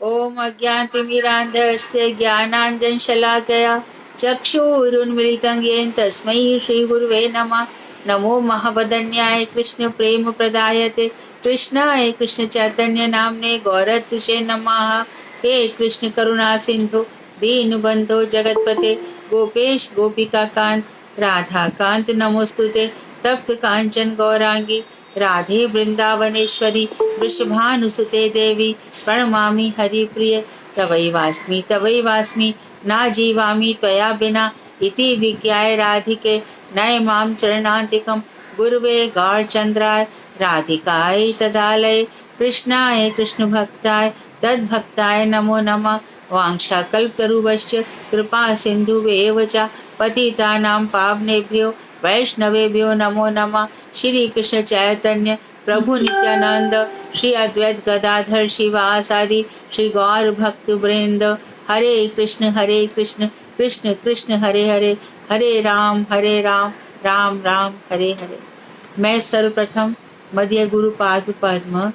ओम अज्ञानतिमिरान्धस्य ज्ञानाञ्जनशलाकया चक्षुरुन्मीलितं येन तस्मै श्रीगुरुवे नमः। नमो महावदन्याय कृष्ण प्रेम प्रदायते कृष्णाय कृष्ण चैतन्य नामने गौरत्विषे नमः। हे कृष्ण करुणा सिंधु दीनबंधो जगतपते गोपेश गोपिका कांत राधा कांत नमोस्तुते। तप्त कांचन गौरांगी राधे वृंदावनेश्वरी वृषभानुसुते देवी प्रणमामि हरिप्रिय। तवै वास्मि ना जीवामि त्वया बिना इति विज्ञाय राधिके नय मां चरणान्तिकं गुरुवे गौरचन्द्राय राधिकाय तदालय कृष्णाय कृष्ण भक्ताय तद्भक्ताय नमो नमः। वाञ्छाकल्पतरुश्च कृपा सिन्धुवेव च पतितानां पावनेभ्यो वैष्णवेभ्यो नमो नमः। श्री कृष्ण चैतन्य प्रभु नित्यानंद श्री अद्वैत गदाधर शिवासादि श्री गौर भक्त वृंद हरे कृष्ण कृष्ण कृष्ण हरे हरे हरे राम राम राम हरे हरे। मैं सर्वप्रथम मध्य गुरु पाद पद्म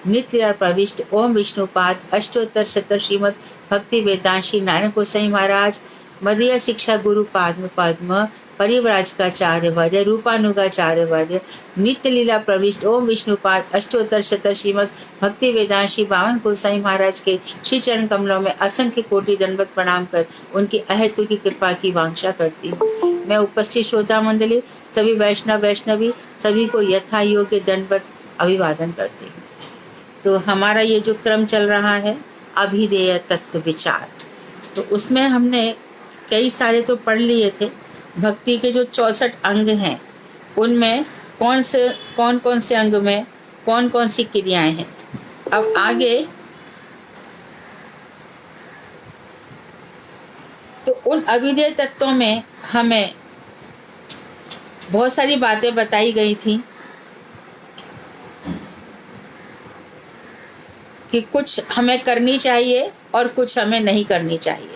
नित्य प्रविष्ट ओम विष्णुपाद अष्टोत्तर शत श्रीमद भक्ति वेदांत श्री नारायण गोसाई महाराज मध्य शिक्षा गुरु पाद पद्म परिव्राजकाचार्य वर्य रूपानुगाचार्य वर्य नित्य लीला प्रविष्ट ओम विष्णुपाद अष्टोत्तर शत श्रीमद भक्ति वेदांत श्री बावन गोसाई महाराज के श्री चरण कमलों में असंख्य कोटि दंडवत प्रणाम कर उनकी अहेतु की कृपा की वांछा करती हूँ। मैं उपस्थित श्रोता मंडली सभी वैष्णवी सभी को यथा योग्य दंडवत अभिवादन करती हूँ। तो हमारा ये जो क्रम चल रहा है अभिधेय तत्व विचार, तो उसमें हमने कई सारे तो पढ़ लिए थे। भक्ति के जो 64 अंग हैं उनमें कौन कौन से अंग में कौन कौन सी क्रियाएं हैं। अब आगे तो उन अभिधेय तत्वों में हमें बहुत सारी बातें बताई गई थी कि कुछ हमें करनी चाहिए और कुछ हमें नहीं करनी चाहिए।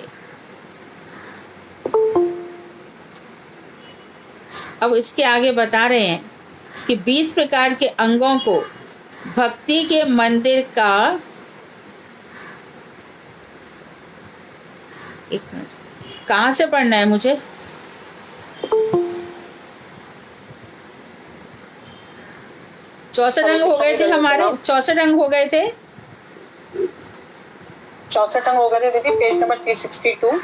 अब इसके आगे बता रहे हैं कि 20 प्रकार के अंगों को भक्ति के मंदिर का एक मिनट कहाँ से पढ़ना है मुझे? चौसठ अंग हो गए थे हमारे, 64 अंग हो गए थे, 64 अंग हो गए थे दीदी। पेज नंबर 362,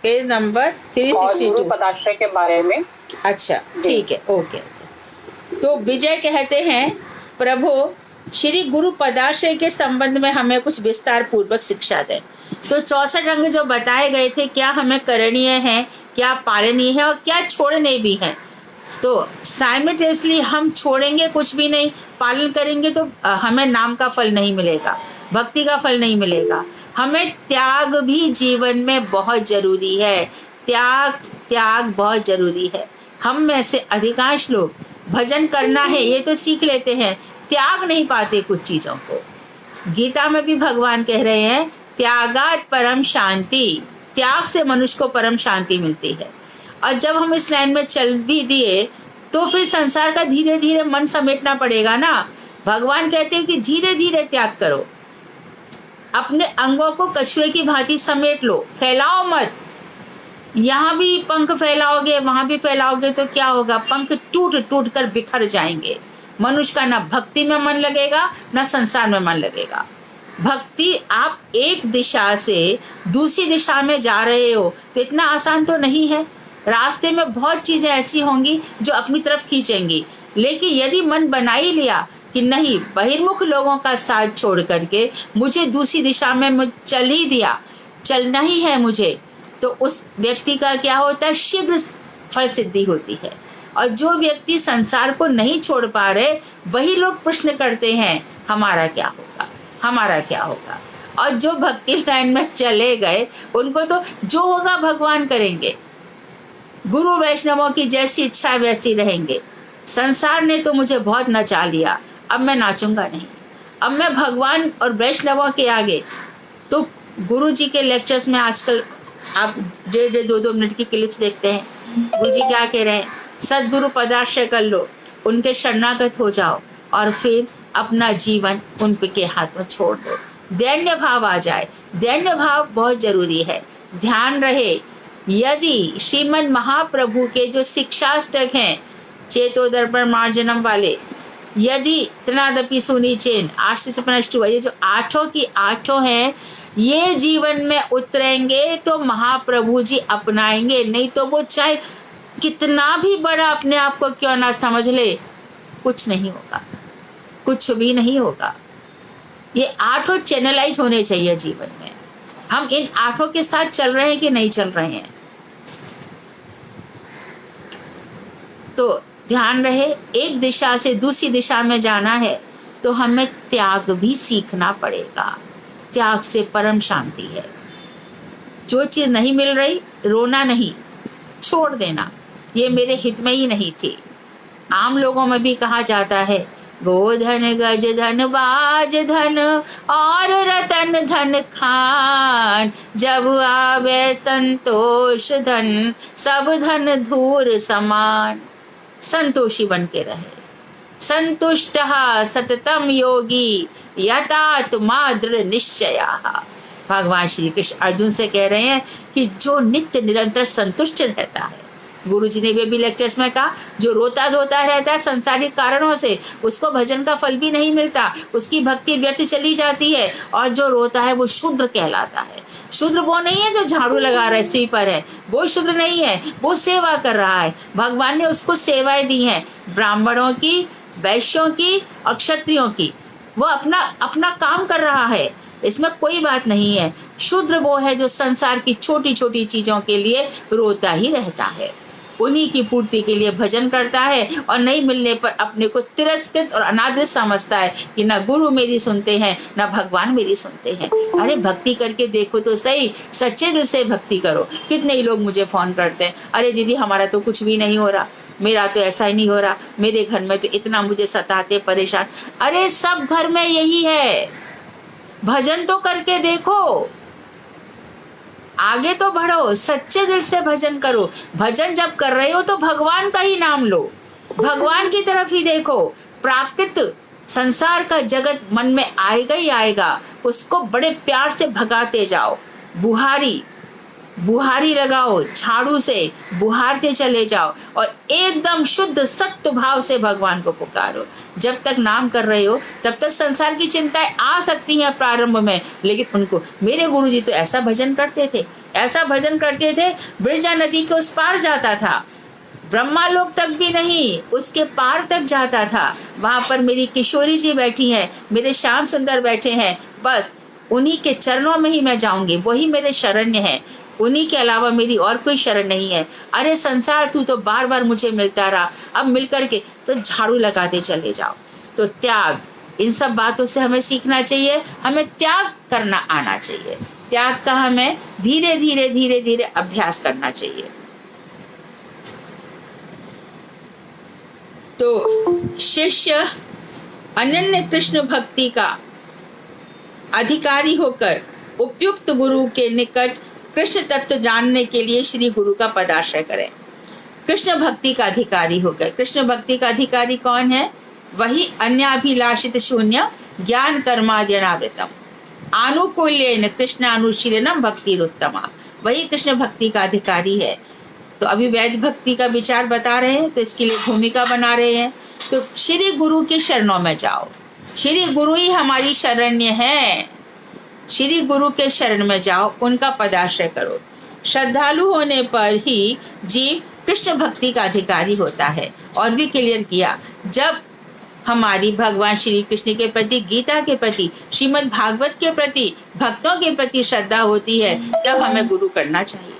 पेज नंबर 362 पदाश्रय के बारे में। अच्छा ठीक है, ओके। तो विजय कहते हैं प्रभु श्री गुरु पदाश्रय के संबंध में हमें कुछ विस्तार पूर्वक शिक्षा दें। तो 64 अंग जो बताए गए थे क्या हमें करणीय है, क्या पालनीय है और क्या छोड़ने भी हैं। तो साइमल्टेनियसली हम छोड़ेंगे कुछ भी नहीं, पालन करेंगे तो हमें नाम का फल नहीं मिलेगा, भक्ति का फल नहीं मिलेगा। हमें त्याग भी जीवन में बहुत जरूरी है, त्याग बहुत जरूरी है। हम में से अधिकांश लोग भजन करना है ये तो सीख लेते हैं, त्याग नहीं पाते कुछ चीजों को। गीता में भी भगवान कह रहे हैं त्यागात परम शांति, त्याग से मनुष्य को परम शांति मिलती है। और जब हम इस लाइन में चल भी दिए तो फिर संसार का धीरे धीरे मन समेटना पड़ेगा ना। भगवान कहते हैं कि धीरे धीरे त्याग करो, अपने अंगों को कछुए की भांति समेट लो, फैलाओ मत। यहाँ भी पंख फैलाओगे वहां भी फैलाओगे तो क्या होगा, पंख टूट टूट कर बिखर जाएंगे। मनुष्य का ना भक्ति में मन लगेगा ना संसार में मन लगेगा। भक्ति आप एक दिशा से दूसरी दिशा में जा रहे हो तो इतना आसान तो नहीं है। रास्ते में बहुत चीजें ऐसी होंगी जो अपनी तरफ खींचेंगी, लेकिन यदि मन बना ही लिया कि नहीं बहिर्मुख लोगों का साथ छोड़ करके मुझे दूसरी दिशा में चल ही दिया, चलना ही है मुझे, तो उस व्यक्ति का क्या होता है, शीघ्र फल सिद्धि होती है। और जो व्यक्ति संसार को नहीं छोड़ पा रहे वही लोग प्रश्न करते हैं हमारा क्या होगा, हमारा क्या होगा। और जो भक्ति लाइन में चले गए उनको तो जो होगा भगवान करेंगे, गुरु वैष्णवों की जैसी इच्छा वैसी रहेंगे। संसार ने तो मुझे बहुत नचा लिया, अब मैं नाचूंगा नहीं, अब मैं भगवान और वैष्णवों के आगे। तो गुरु जी के लेक्चर्स में आजकल आप 1.5-2 मिनट की क्लिप्स देखते हैं, गुरु जी क्या कह रहे हैं, सद्गुरु पदाश्रय कर लो, उनके शरणागत हो जाओ और फिर अपना जीवन उनके हाथ में छोड़ दो। दैन्य भाव आ जाए। दैन्य भाव बहुत जरूरी है। ध्यान रहे, यदि श्रीमद महाप्रभु के जो शिक्षाष्टक हैं, चेतोदर्पण मार्जनम वाले, यदि त्रिनादपि सुनिचेन आश्रित ये जो आठों की आठों हैं, ये जीवन में उतरेंगे तो महाप्रभु जी अपनाएंगे, नहीं तो वो चाहे कितना भी बड़ा अपने आप को क्यों ना समझ ले, कुछ नहीं होगा, कुछ भी नहीं होगा। ये आठों चैनलाइज होने चाहिए जीवन में। हम इन आठों के साथ चल रहे हैं कि नहीं चल रहे हैं? तो ध्यान रहे, एक दिशा से दूसरी दिशा में जाना है तो हमें त्याग भी सीखना पड़ेगा। त्याग से परम शांति है। जो चीज नहीं मिल रही, रोना नहीं, छोड़ देना, ये मेरे हित में ही नहीं थी। आम लोगों में भी कहा जाता है, गोधन गज धन बाज धन और रतन धन खान, जब आवे संतोष धन सब धन धूर समान। संतोषी बन के रहे। संतुष्ट सततम योगी यतात्मा दृढ़ निश्चया। भगवान श्री कृष्ण अर्जुन से कह रहे हैं कि जो नित्य निरंतर संतुष्ट रहता है, गुरु जी ने भी लेक्चर्स में कहा, जो रोता धोता रहता है संसारिक कारणों से, उसको भजन का फल भी नहीं मिलता, उसकी भक्ति व्यर्थ चली जाती है। और जो रोता है वो शूद्र कहलाता है। शूद्र वो नहीं है जो झाड़ू लगा रहा है, स्वीपर है, वो शूद्र नहीं है, वो सेवा कर रहा है। भगवान ने उसको सेवाएं दी हैं, ब्राह्मणों की, वैश्यों की और क्षत्रियों की। वो अपना अपना काम कर रहा है, इसमें कोई बात नहीं है। शूद्र वो है जो संसार की छोटी छोटी चीजों के लिए रोता ही रहता है, उन्हीं की पूर्ति के लिए भजन करता है, और नहीं मिलने पर अपने को तिरस्कृत और अनादृत समझता है कि ना गुरु मेरी सुनते हैं, ना भगवान मेरी सुनते हैं। अरे भक्ति करके देखो तो सही, सच्चे दिल से भक्ति करो। कितने ही लोग मुझे फोन करते हैं, अरे दीदी हमारा तो कुछ भी नहीं हो रहा, मेरा तो ऐसा ही नहीं हो रहा, मेरे घर में तो इतना मुझे सताते परेशान। अरे सब घर में यही है, भजन तो करके देखो, आगे तो बढ़ो, सच्चे दिल से भजन करो। भजन जब कर रहे हो तो भगवान का ही नाम लो, भगवान की तरफ ही देखो। प्राकृत संसार का जगत मन में आएगा ही आएगा, उसको बड़े प्यार से भगाते जाओ। बुहारी लगाओ, झाड़ू से बुहारते चले जाओ और एकदम शुद्ध सत्य भाव से भगवान को पुकारो। जब तक नाम कर रहे हो तब तक संसार की चिंताएं आ सकती हैं प्रारंभ में, लेकिन उनको, मेरे गुरुजी तो ऐसा भजन करते थे, ऐसा भजन करते थे, बिरजा नदी के उस पार जाता था, ब्रह्मालोक तक भी नहीं, उसके पार तक जाता था। वहां पर मेरी किशोरी जी बैठी हैं, मेरे श्याम सुंदर बैठे हैं, बस उन्हीं के चरणों में ही मैं जाऊंगी, वही मेरे शरण्य है, उन्हीं के अलावा मेरी और कोई शरण नहीं है। अरे संसार तू तो बार बार मुझे मिलता रहा, अब मिल करके तो झाड़ू लगाते चले जाओ। तो त्याग, इन सब बातों से हमें सीखना चाहिए, हमें त्याग करना आना चाहिए। त्याग का हमें धीरे धीरे धीरे धीरे अभ्यास करना चाहिए। तो शिष्य अनन्य कृष्ण भक्ति का अधिकारी होकर उपयुक्त गुरु के निकट कृष्ण तत्व जानने के लिए श्री गुरु का पदाश्रय करें। कृष्ण भक्ति का अधिकारी होकर, कृष्ण भक्ति का अधिकारी कौन है? वही अन्याभिलाषित शून्य ज्ञान कर्माद्यनावृतम आनुकूल्येन कृष्णानुशीलनम भक्तिरुत्तमा, वही कृष्ण भक्ति का अधिकारी है। तो अभी वैध भक्ति का विचार बता रहे हैं, तो इसके लिए भूमिका बना रहे हैं। तो श्री गुरु के शरणों में जाओ, श्री गुरु ही हमारी शरण्य है। श्री गुरु के शरण में जाओ, उनका पदाश्रय करो। श्रद्धालु होने पर ही जीव कृष्ण भक्ति का अधिकारी होता है। और भी क्लियर किया, जब हमारी भगवान श्री कृष्ण के प्रति, गीता के प्रति, श्रीमद् भागवत के प्रति, भक्तों के प्रति श्रद्धा होती है, तब हमें गुरु करना चाहिए।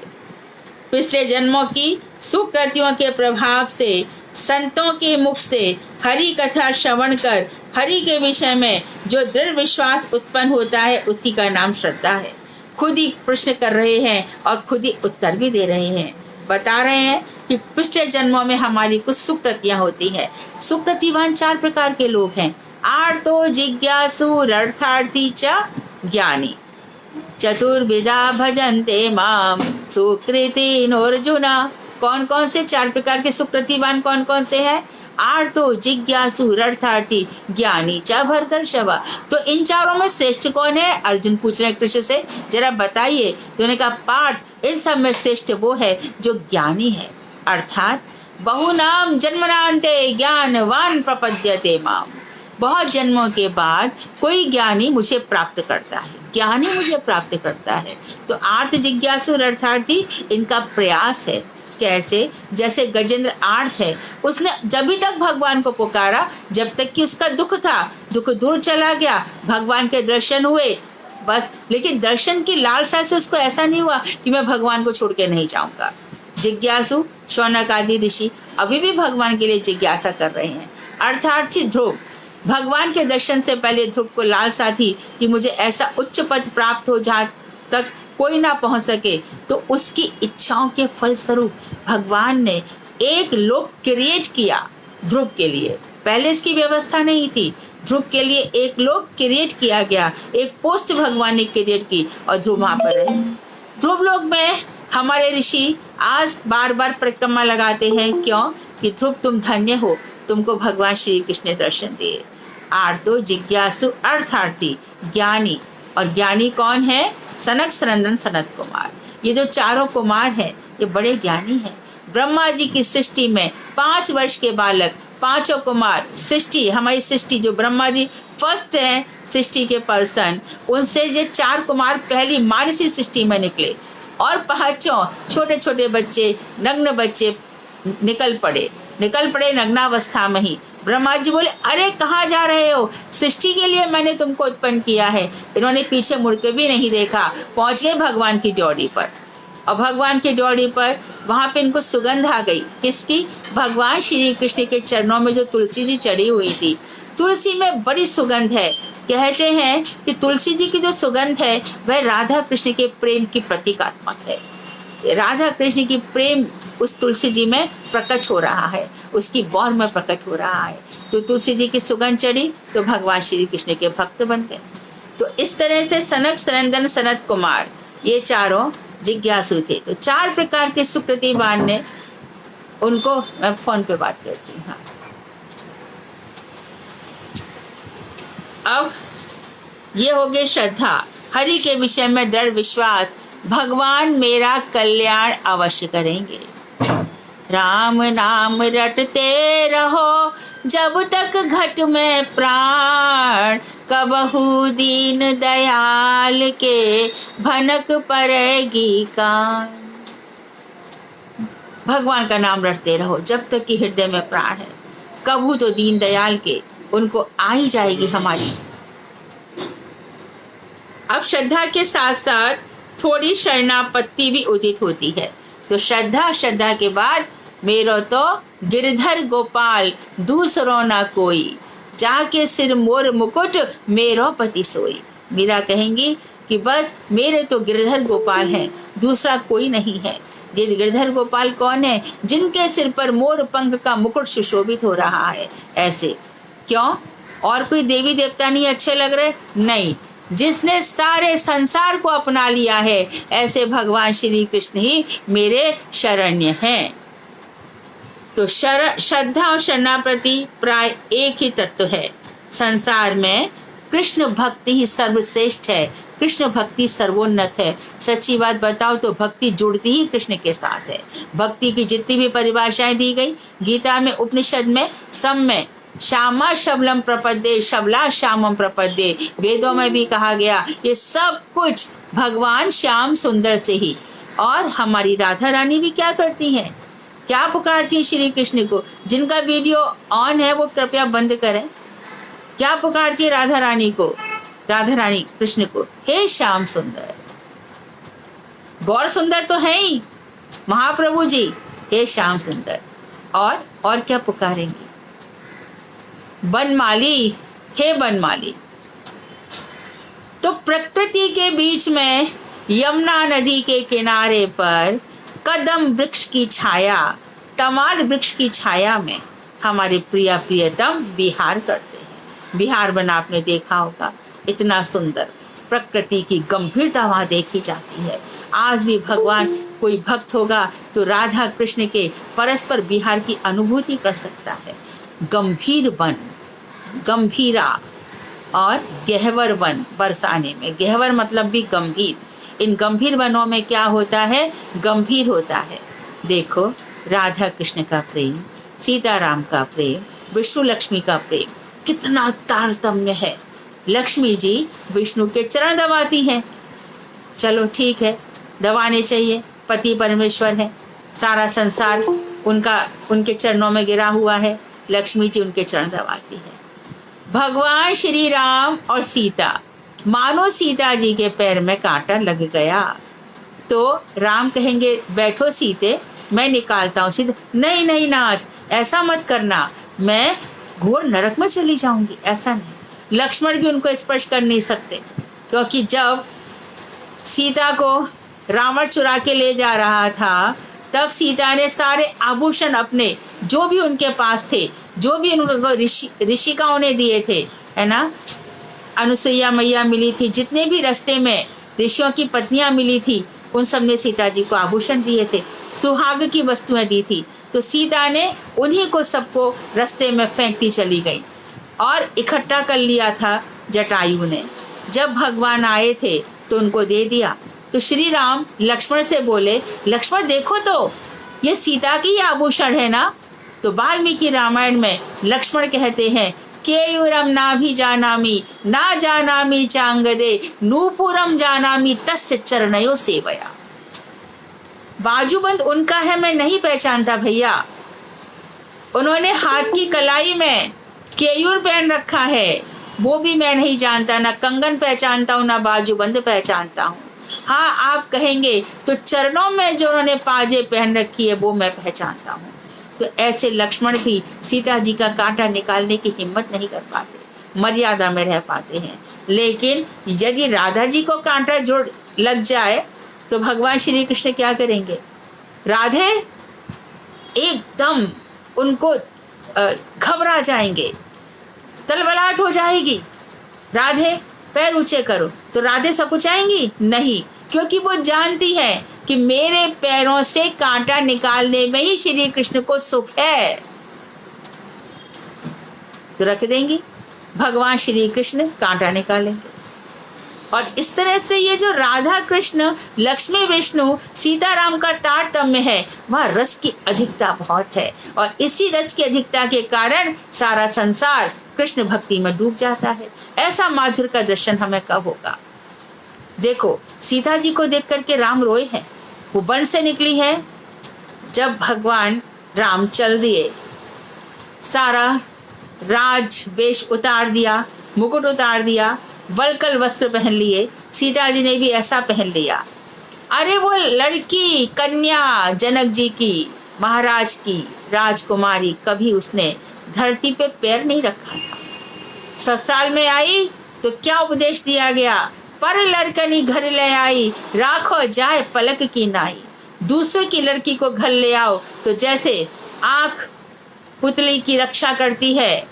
पिछले जन्मों की सुकृतियों के प्रभाव से, संतों के मुख से हरि कथा श्रवण कर हरि के विषय में जो दृढ़ विश्वास उत्पन्न होता है, उसी का नाम श्रद्धा है। खुद ही प्रश्न कर रहे हैं और खुद ही उत्तर भी दे रहे हैं, बता रहे हैं कि पिछले जन्मों में हमारी कुछ सुकृतियां होती हैं। सुकृतिवान 4 प्रकार के लोग हैं, आर्तो जिज्ञासु अर्थार्थी च ज्ञानी, चतुर्विधा भजन्ते माम सुकृतिनोर्जुना। कौन कौन से 4 प्रकार के सुकृतिवान कौन कौन से हैं? आर्तो जिज्ञासु अर्थार्थी ज्ञानी च भरतर्षभ। तो इन चारों में श्रेष्ठ कौन है? अर्जुन पूछ रहे कृष्ण से, जरा बताइए। तो उन्होंने कहा पार्थ, इन सब में श्रेष्ठ वो है जो ज्ञानी है, अर्थात बहुनाम जन्मनान्ते ज्ञानवान प्रपद्यते माम। बहुत जन्मों के बाद कोई ज्ञानी मुझे प्राप्त करता है, ज्ञानी मुझे प्राप्त करता है। तो आर्त जिज्ञासु अर्थार्थी इनका प्रयास है। कैसे? जैसे गजेंद्र आर्थ है, उसने जब तक भगवान को पुकारा जब तक कि उसका दुख था, दुख दूर चला गया, भगवान के दर्शन हुए बस। लेकिन दर्शन की लालसा से उसको ऐसा नहीं हुआ कि मैं भगवान को छोड़ के नहीं जाऊंगा। जिज्ञासु शौनक आदि ऋषि अभी भी भगवान के लिए जिज्ञासा कर रहे हैं। अर्थार्थी ध्रुव, भगवान के दर्शन से पहले ध्रुव को लालसा थी कि मुझे ऐसा उच्च पद प्राप्त हो जहाँ तक कोई ना पहुंच सके। तो उसकी इच्छाओं के फलस्वरूप भगवान ने एक लोक क्रिएट किया ध्रुव के लिए। पहले इसकी व्यवस्था नहीं थी, ध्रुव के लिए एक लोक क्रिएट किया गया, एक पोस्ट भगवान ने क्रिएट की और ध्रुव वहां पर रहे। ध्रुव लोक में हमारे ऋषि आज बार बार परिक्रमा लगाते हैं। क्यों? कि ध्रुव तुम धन्य हो, तुमको भगवान श्री कृष्ण ने दर्शन दिए। आर्तो जिज्ञासु अर्थार्थी ज्ञानी, और ज्ञानी कौन है? सनक सनंदन सनत कुमार। ये जो चारों कुमार हैं ये बड़े ज्ञानी हैं। ब्रह्मा जी की सृष्टि में 5 वर्ष के बालक, पांचों कुमार, सृष्टि हमारी सृष्टि जो ब्रह्मा जी फर्स्ट है सृष्टि के पर्सन, उनसे ये 4 कुमार पहली मानसी सृष्टि में निकले और पांचों छोटे छोटे बच्चे, नग्न बच्चे निकल पड़े नग्नावस्था में ही। ब्रह्मा जी बोले अरे कहाँ जा रहे हो? सृष्टि के लिए मैंने तुमको उत्पन्न किया है। इन्होंने पीछे मुड़ के भी नहीं देखा, पहुंच गए भगवान की ड्योढ़ी पर। और भगवान की ड्योढ़ी पर वहां पे इनको सुगंध आ गई। किसकी? भगवान श्री कृष्ण के चरणों में जो तुलसी जी चढ़ी हुई थी। तुलसी में बड़ी सुगंध है। कहते हैं कि तुलसी जी की जो सुगंध है वह राधा कृष्ण के प्रेम की प्रतीकात्मक है। राधा कृष्ण की प्रेम उस तुलसी जी में प्रकट हो रहा है, उसकी बौर में प्रकट हो रहा है। तो तुलसी जी की सुगंध चढ़ी तो भगवान श्री कृष्ण के भक्त बन गए। तो इस तरह से सनक सनंदन सनत कुमार ये चारों जिज्ञासु थे। तो 4 प्रकार के सुकृतिवान ने उनको, मैं फोन पे बात करती हूँ। हाँ, अब ये हो गए श्रद्धा, हरि के विषय में दृढ़ विश्वास, भगवान मेरा कल्याण अवश्य करेंगे। राम नाम रटते रहो जब तक घट में प्राण, कबहू दीन दयाल के भनक पड़ेगी कान। भगवान का नाम रटते रहो जब तक कि हृदय में प्राण है, कबहू तो दीन दयाल के उनको आ ही जाएगी हमारी। अब श्रद्धा के साथ साथ थोड़ी शरणापत्ति भी उदित होती है। तो श्रद्धा के बाद मेरो तो गिरधर गोपाल दूसरो ना कोई, जाके सिर मोर मुकुट मेरो पति सोई। मीरा कहेंगी कि बस मेरे तो गिरधर गोपाल हैं, दूसरा कोई नहीं है। ये गिरधर गोपाल कौन है? जिनके सिर पर मोर पंख का मुकुट सुशोभित हो रहा है। ऐसे क्यों? और कोई देवी देवता नहीं अच्छे लग रहे? नहीं, जिसने सारे संसार को अपना लिया है ऐसे भगवान श्री कृष्ण ही मेरे शरण्य हैं। तो श्रद्धा और शरणापति प्राय एक ही तत्व है। संसार में कृष्ण भक्ति ही सर्वश्रेष्ठ है, कृष्ण भक्ति सर्वोन्नत है। सच्ची बात बताओ तो भक्ति जुड़ती ही कृष्ण के साथ है। भक्ति की जितनी भी परिभाषाएं दी गई गीता में, उपनिषद में, सब में श्यामा शबलम प्रपद्ये, शबला श्यामम प्रपद्ये, वेदों में भी कहा गया ये सब कुछ भगवान श्याम सुंदर से ही। और हमारी राधा रानी भी क्या करती हैं? क्या पुकारती है श्री कृष्ण को? जिनका वीडियो ऑन है वो कृपया बंद करें। क्या पुकारती है राधा रानी को? राधा रानी कृष्ण को हे श्याम सुंदर। गौर सुंदर तो है ही महाप्रभु जी, हे श्याम सुंदर। और क्या पुकारेंगी? बनमाली, हे बनमाली। तो प्रकृति के बीच में यमुना नदी के किनारे पर कदम वृक्ष की छाया, तमाल वृक्ष की छाया में हमारे प्रिया प्रियतम विहार करते हैं। विहार बना आपने देखा होगा, इतना सुंदर प्रकृति की गंभीरता वहाँ देखी जाती है। आज भी भगवान कोई भक्त होगा तो राधा कृष्ण के परस्पर विहार की अनुभूति कर सकता है। गंभीर वन, गंभीरा और गहवर वन बरसाने में। गहवर मतलब भी गंभीर। इन गंभीर वनों में क्या होता है? गंभीर होता है। देखो, राधा कृष्ण का प्रेम, सीताराम का प्रेम, विष्णु लक्ष्मी का प्रेम कितना तारतम्य है। लक्ष्मी जी विष्णु के चरण दबाती हैं। चलो ठीक है, दबाने चाहिए, पति परमेश्वर है, सारा संसार उनके चरणों में गिरा हुआ है। लक्ष्मी जी उनके चरण दबाती है। भगवान श्री राम और सीता, मानो सीता जी के पैर में कांटा लग गया तो राम कहेंगे बैठो सीते, मैं निकालता हूँ। सीता, नहीं नहीं नाथ, ऐसा मत करना, मैं घोर नरक में चली जाऊंगी। ऐसा नहीं। लक्ष्मण भी उनको स्पर्श कर नहीं सकते, क्योंकि जब सीता को रावण चुरा के ले जा रहा था तब सीता ने सारे आभूषण अपने, जो भी उनके पास थे, जो भी उनको ऋषिकाओं ने दिए थे, है ना, अनुसुईया मैया मिली थी, जितने भी रास्ते में ऋषियों की पत्नियां मिली थी, उन सब ने सीता जी को आभूषण दिए थे, सुहाग की वस्तुएं दी थी। तो सीता ने उन्हीं को सबको रास्ते में फेंकती चली गई और इकट्ठा कर लिया था जटायु ने। जब भगवान आए थे तो उनको दे दिया। तो श्री राम लक्ष्मण से बोले, लक्ष्मण देखो तो ये सीता की ही आभूषण है ना। तो वाल्मीकि रामायण में लक्ष्मण कहते हैं, केयूरम ना भी जानामी ना जानामी चांगदे नूपुरम जानामी तस्य चरणयो सेवया। बाजूबंद उनका है, मैं नहीं पहचानता भैया। उन्होंने हाथ की कलाई में केयूर पहन रखा है, वो भी मैं नहीं जानता। ना कंगन पहचानता हूँ, ना बाजूबंद पहचानता हूँ। हाँ, आप कहेंगे तो चरणों में जो उन्होंने पाजे पहन रखी है वो मैं पहचानता हूँ। तो ऐसे लक्ष्मण भी सीता जी का कांटा निकालने की हिम्मत नहीं कर पाते, मर्यादा में रह पाते हैं। लेकिन यदि राधा जी को कांटा जोड़ लग जाए तो भगवान श्री कृष्ण क्या करेंगे? राधे एकदम उनको घबरा जाएंगे, तलबलाहट हो जाएगी। राधे पैर ऊंचे करो, तो राधे सकुचाएंगी नहीं, क्योंकि वो जानती है कि मेरे पैरों से कांटा निकालने में ही श्री कृष्ण को सुख है। तो रख देंगी, भगवान श्री कृष्ण कांटा निकालेंगे। और इस तरह से ये जो राधा कृष्ण, लक्ष्मी विष्णु, सीताराम का तारतम्य है, वह रस की अधिकता बहुत है। और इसी रस की अधिकता के कारण सारा संसार कृष्ण भक्ति में डूब जाता है। ऐसा माधुर्य का दर्शन हमें कब होगा? देखो, सीता जी को देख करके राम रोए हैं। वो वन से निकली है, जब भगवान राम चल दिए, सारा राज वेश उतार दिया, मुकुट उतार दिया, वलकल वस्त्र पहन लिए। सीता जी ने भी ऐसा पहन लिया। अरे वो लड़की, कन्या, जनक जी की, महाराज की राजकुमारी, कभी उसने धरती पे पैर नहीं रखा था। ससुराल में आई तो क्या उपदेश दिया गया? पर लड़कनी घर ले आई, राखो जाए पलक की नाई। दूसरे की लड़की को घर ले आओ तो जैसे आंख पुतली की रक्षा करती है,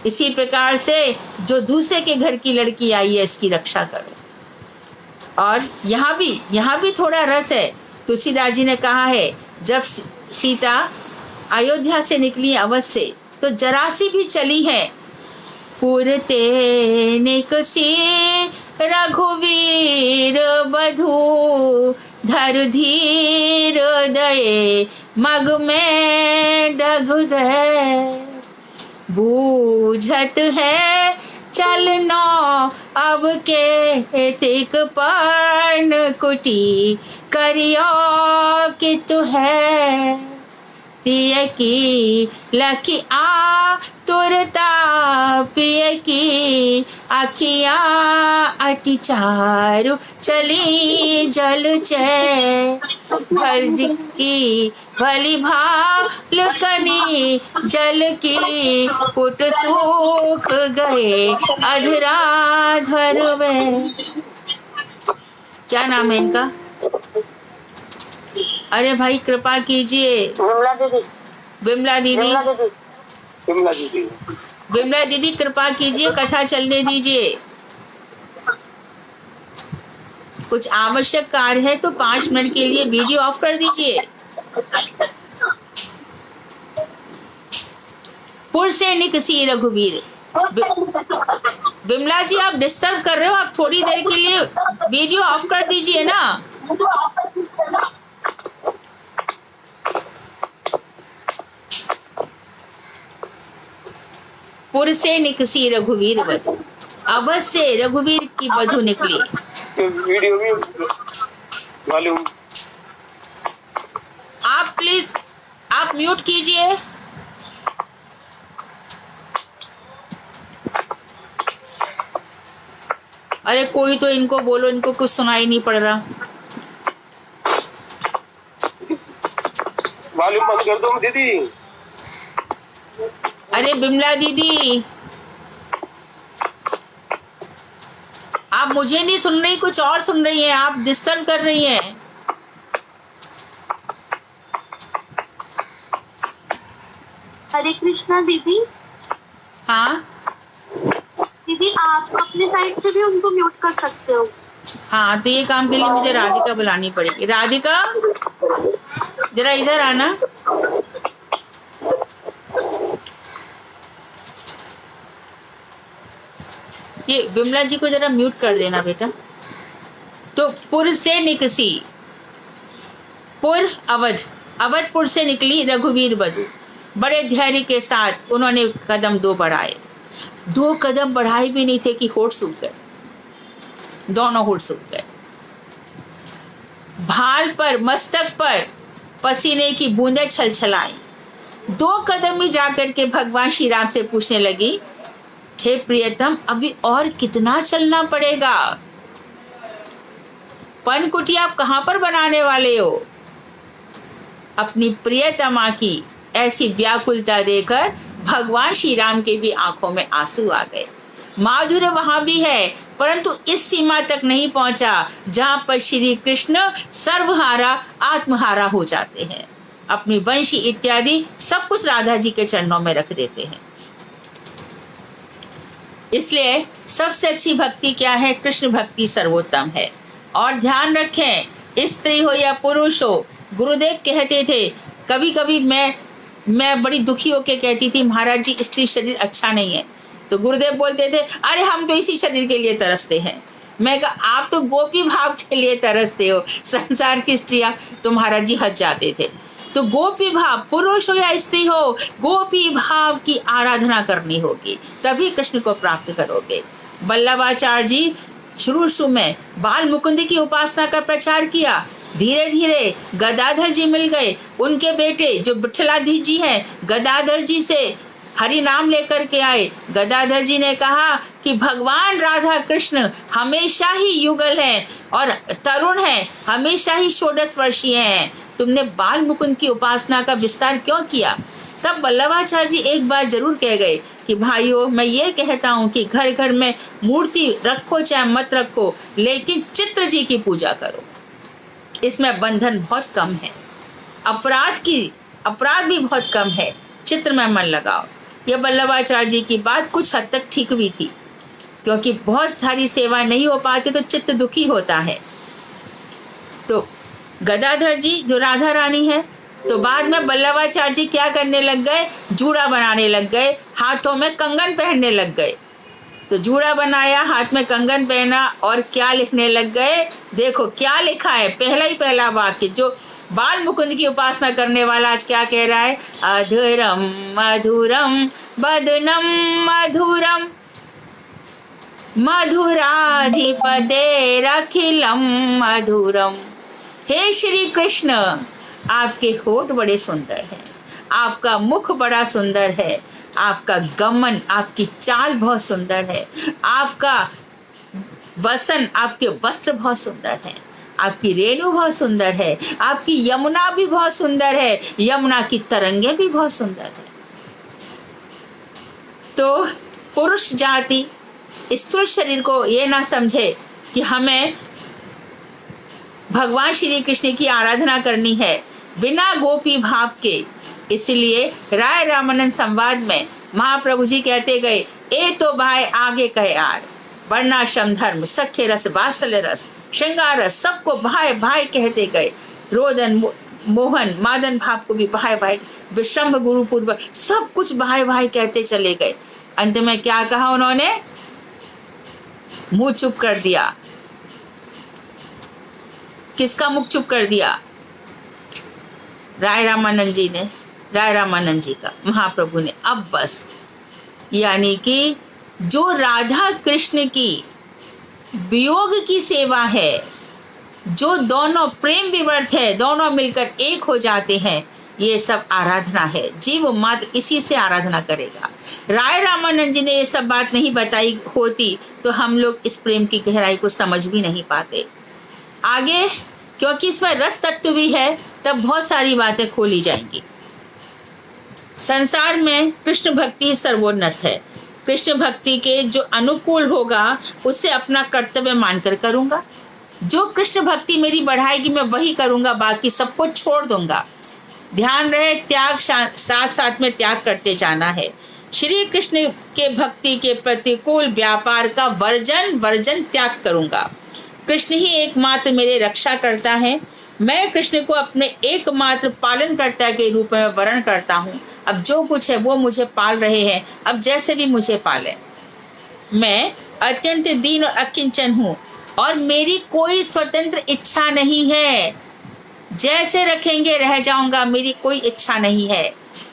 इसी प्रकार से जो दूसरे के घर की लड़की आई है, इसकी रक्षा करो। और यहाँ भी थोड़ा रस है। तुलसीदास जी ने कहा है, जब सीता अयोध्या से निकली अवध से, तो जरासी भी चली है। पुरते निकसी रघुवीर बधू, धर धीर दये मग में डगुदय। बूझत है चलनो अब के तिक पर्ण कुटी, करियो कि तु है तिय की लकी आ तुरता पिय की। अखिया अति चारु चली जल चै, भज की भली भाल कनी जल की। पुट सूख गए अधराधर में। क्या नाम है इनका? अरे भाई कृपा कीजिए। विमला दीदी। विमला दीदी, विमला दीदी। विमला दीदी। विमला दीदी कृपा कीजिए, कथा चलने दीजिए। कुछ आवश्यक कार्य है तो 5 मिनट के लिए वीडियो ऑफ कर दीजिए। पुर से निकसी रघुवीर। विमला जी आप डिस्टर्ब कर रहे हो, आप थोड़ी देर के लिए वीडियो ऑफ कर दीजिए ना। पुर से निकसी रघुवीर वधु, अवध से रघुवीर की वधु निकली। वीडियो भी मालूम। आप प्लीज आप म्यूट कीजिए। अरे कोई तो इनको बोलो, इनको कुछ सुनाई नहीं पड़ रहा। वॉल्यूम बंद कर दो दीदी। अरे बिमला दीदी आप मुझे नहीं सुन रही, कुछ और सुन रही हैं, आप डिस्टर्ब कर रही हैं। हरे कृष्णा दीदी। हाँ दीदी आप अपने साइड से भी उनको म्यूट कर सकते हो। हाँ, तो ये काम के लिए मुझे राधिका बुलानी पड़ेगी। राधिका जरा इधर आना। ये बिमला जी को जरा म्यूट कर देना बेटा। तो पुर से निकसी, पुर अवध, अवधपुर से निकली रघुवीर वधु। बड़े धैर्य के साथ उन्होंने कदम दो बढ़ाए। 2 कदम बढ़ाए भी नहीं थे कि होठ सूख गए, दोनों होठ सूख गए। भाल पर, मस्तक पर पसीने की बूंदें छलछलाई। 2 कदम में जाकर के भगवान श्री राम से पूछने लगी, हे प्रियतम अभी और कितना चलना पड़ेगा? पन कुटिया आप कहां पर बनाने वाले हो? अपनी प्रियतमा की ऐसी व्याकुलता देखकर भगवान श्री राम के भी आंखों में आंसू आ गए। माधुर्य वहां भी है, परंतु इस सीमा तक नहीं पहुंचा जहां पर श्री कृष्ण सर्वहारा आत्महारा हो जाते हैं। अपनी वंशी इत्यादि सब कुछ राधा जी के चरणों में रख देते हैं। इसलिए सबसे अच्छी भक्ति क्या है? कृष्ण भक्ति सर्वोत्तम है। और ध्यान रखें, स्त्री हो या पुरुष हो, गुरुदेव कहते थे, कभी कभी मैं बड़ी दुखी होके कहती थी महाराज जी स्त्री शरीर अच्छा नहीं है, तो गुरुदेव बोलते थे अरे हम तो इसी शरीर के लिए तरसते हैं। मैं कहा आप तो गोपी भाव के लिए तरसते हो, संसार की स्त्रियां तो महाराज जी हट जाते थे। तो गोपी भाव, पुरुष हो या स्त्री हो, गोपी भाव की आराधना करनी होगी, तभी कृष्ण को प्राप्त करोगे। वल्लभाचार्य जी शुरू में बाल मुकुंद की उपासना का प्रचार किया। धीरे धीरे गदाधर जी मिल गए, उनके बेटे जो विठलाधीश जी हैं गदाधर जी से हरि नाम लेकर के आए। गदाधर जी ने कहा कि भगवान राधा कृष्ण हमेशा ही युगल हैं और तरुण हैं, हमेशा ही षोडश वर्षीय हैं, तुमने बाल मुकुंद की उपासना का विस्तार क्यों किया? तब वल्लभाचार्य जी एक बार जरूर कह गए कि भाइयों मैं ये कहता हूँ कि घर घर में मूर्ति रखो चाहे मत रखो, लेकिन चित्र जी की पूजा करो, इसमें बंधन बहुत कम है, अपराध भी बहुत कम है, चित्र में मन लगाओ। यह वल्लभाचार्य जी की बात कुछ हद तक ठीक भी थी, क्योंकि बहुत सारी सेवा नहीं हो पाती तो चित्त दुखी होता है। तो गदाधर जी जो राधा रानी है, तो बाद में वल्लभाचार्य जी क्या करने लग गए? जूड़ा बनाने लग गए, हाथों में कंगन पहनने लग गए। तो जूड़ा बनाया, हाथ में कंगन पहना और क्या लिखने लग गए? देखो क्या लिखा है, पहला वाक्य जो बाल मुकुंद की उपासना करने वाला आज क्या कह रहा है? अधुरम मधुरम बदनम मधुरम मधुराधिपतेरखिलम मधुरम। हे श्री कृष्ण आपके होठ बड़े सुंदर हैं, आपका मुख बड़ा सुंदर है, आपका गमन, आपकी चाल बहुत सुंदर है, आपका वसन, आपके वस्त्र बहुत सुंदर हैं, आपकी रेणु बहुत सुंदर है, आपकी यमुना भी बहुत सुंदर है, यमुना की तरंगे भी बहुत सुंदर है। तो पुरुष जाति स्थूल शरीर को ये ना समझे कि हमें भगवान श्री कृष्ण की आराधना करनी है बिना गोपी भाव के। इसलिए राय रामानंद संवाद में महाप्रभु जी कहते गए, ए तो भाई आगे कहे आर, वर्णाश्रम धर्म सख्य रस वात्सल्य रस श्रृंगार रस सबको भाई भाई कहते गए। रोदन मोहन मादन भाव को भी भाई भाई विश्रम्भ गुरु पूर्वक, सब कुछ भाई भाई कहते चले गए। अंत में क्या कहा उन्होंने? मुंह चुप कर दिया। किसका मुख चुप कर दिया? राय रामानंद जी ने, राय रामानंद जी का, महाप्रभु ने। अब बस, यानी कि जो राधा कृष्ण की वियोग की सेवा है, जो दोनों प्रेम विवर्त है, दोनों मिलकर एक हो जाते हैं, ये सब आराधना है। जीव मात्र इसी से आराधना करेगा। राय रामानंद जी ने ये सब बात नहीं बताई होती तो हम लोग इस प्रेम की गहराई को समझ भी नहीं पाते। आगे क्योंकि इसमें रस तत्व भी है, तब बहुत सारी बातें खोली जाएंगी। संसार में कृष्ण भक्ति सर्वोन्नत है। कृष्ण भक्ति के जो अनुकूल होगा उससे अपना कर्तव्य मानकर करूंगा। जो कृष्ण भक्ति मेरी बढ़ाएगी मैं वही करूंगा, बाकी सबको छोड़ दूंगा। ध्यान रहे, त्याग साथ साथ में त्याग करते जाना है। श्री कृष्ण के भक्ति के प्रतिकूल व्यापार का वर्जन त्याग करूंगा। कृष्ण ही एकमात्र मेरे रक्षा करता है। मैं कृष्ण को अपने एकमात्र पालनकर्ता के रूप में वर्ण करता हूँ। अब जो कुछ है वो मुझे पाल रहे हैं, अब जैसे भी मुझे पाले। मैं अत्यंत दीन और अकिंचन हूँ और मेरी कोई स्वतंत्र इच्छा नहीं है। जैसे रखेंगे रह जाऊंगा, मेरी कोई इच्छा नहीं है।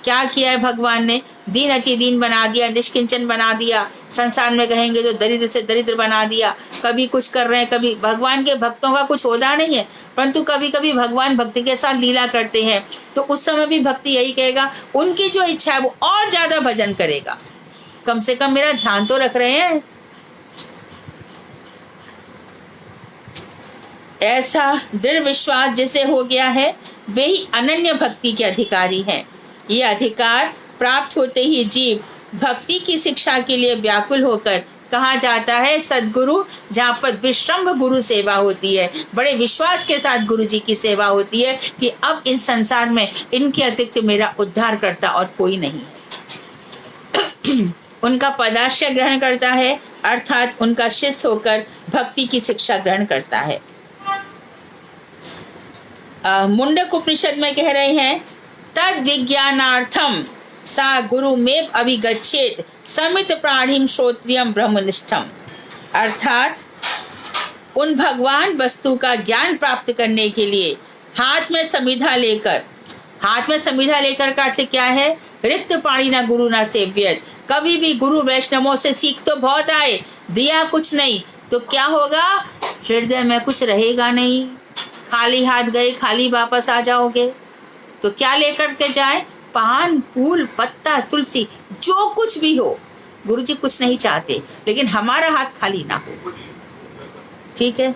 क्या किया है भगवान ने? दीन अति दीन बना दिया, निष्किंचन बना दिया। संसार में कहेंगे तो दरिद्र से दरिद्र बना दिया। कभी कुछ कर रहे हैं, कभी भगवान के भक्तों का कुछ होता नहीं है, परंतु कभी कभी भगवान भक्ति के साथ लीला करते हैं, तो उस समय भी भक्ति यही कहेगा, उनकी जो इच्छा है वो और ज्यादा भजन करेगा। कम से कम मेरा ध्यान तो रख रहे हैं। ऐसा दृढ़ विश्वास जिसे हो गया है वे ही अनन्य भक्ति के अधिकारी हैं। ये अधिकार प्राप्त होते ही जीव भक्ति की शिक्षा के लिए व्याकुल होकर कहा जाता है सद्गुरु, जहाँ पर विश्रम्भ गुरु सेवा होती है। बड़े विश्वास के साथ गुरु जी की सेवा होती है कि अब इस संसार में इनके अतिरिक्त मेरा उद्धार करता और कोई नहीं है। उनका पदाश्रय ग्रहण करता है, अर्थात उनका शिष्य होकर भक्ति की शिक्षा ग्रहण करता है। मुंडक उपनिषद में कह रहे हैं, तद विज्ञानार्थम सा गुरु में अभिगच्छेत समित प्राणिम श्रोत्रियम ब्रह्मनिष्ठम। अर्थात उन भगवान वस्तु का ज्ञान प्राप्त करने के लिए हाथ में समिधा लेकर का अर्थ क्या है? रिक्त पाणी ना गुरु ना सेव्यत। कभी भी गुरु वैष्णवों से सीख तो बहुत आए, दिया कुछ नहीं तो क्या होगा? हृदय में कुछ रहेगा नहीं। खाली हाथ गए, खाली वापस आ जाओगे। तो क्या लेकर के जाए? पान, फूल, पत्ता, तुलसी, जो कुछ भी हो। गुरुजी कुछ नहीं चाहते, लेकिन हमारा हाथ खाली ना हो। ठीक है।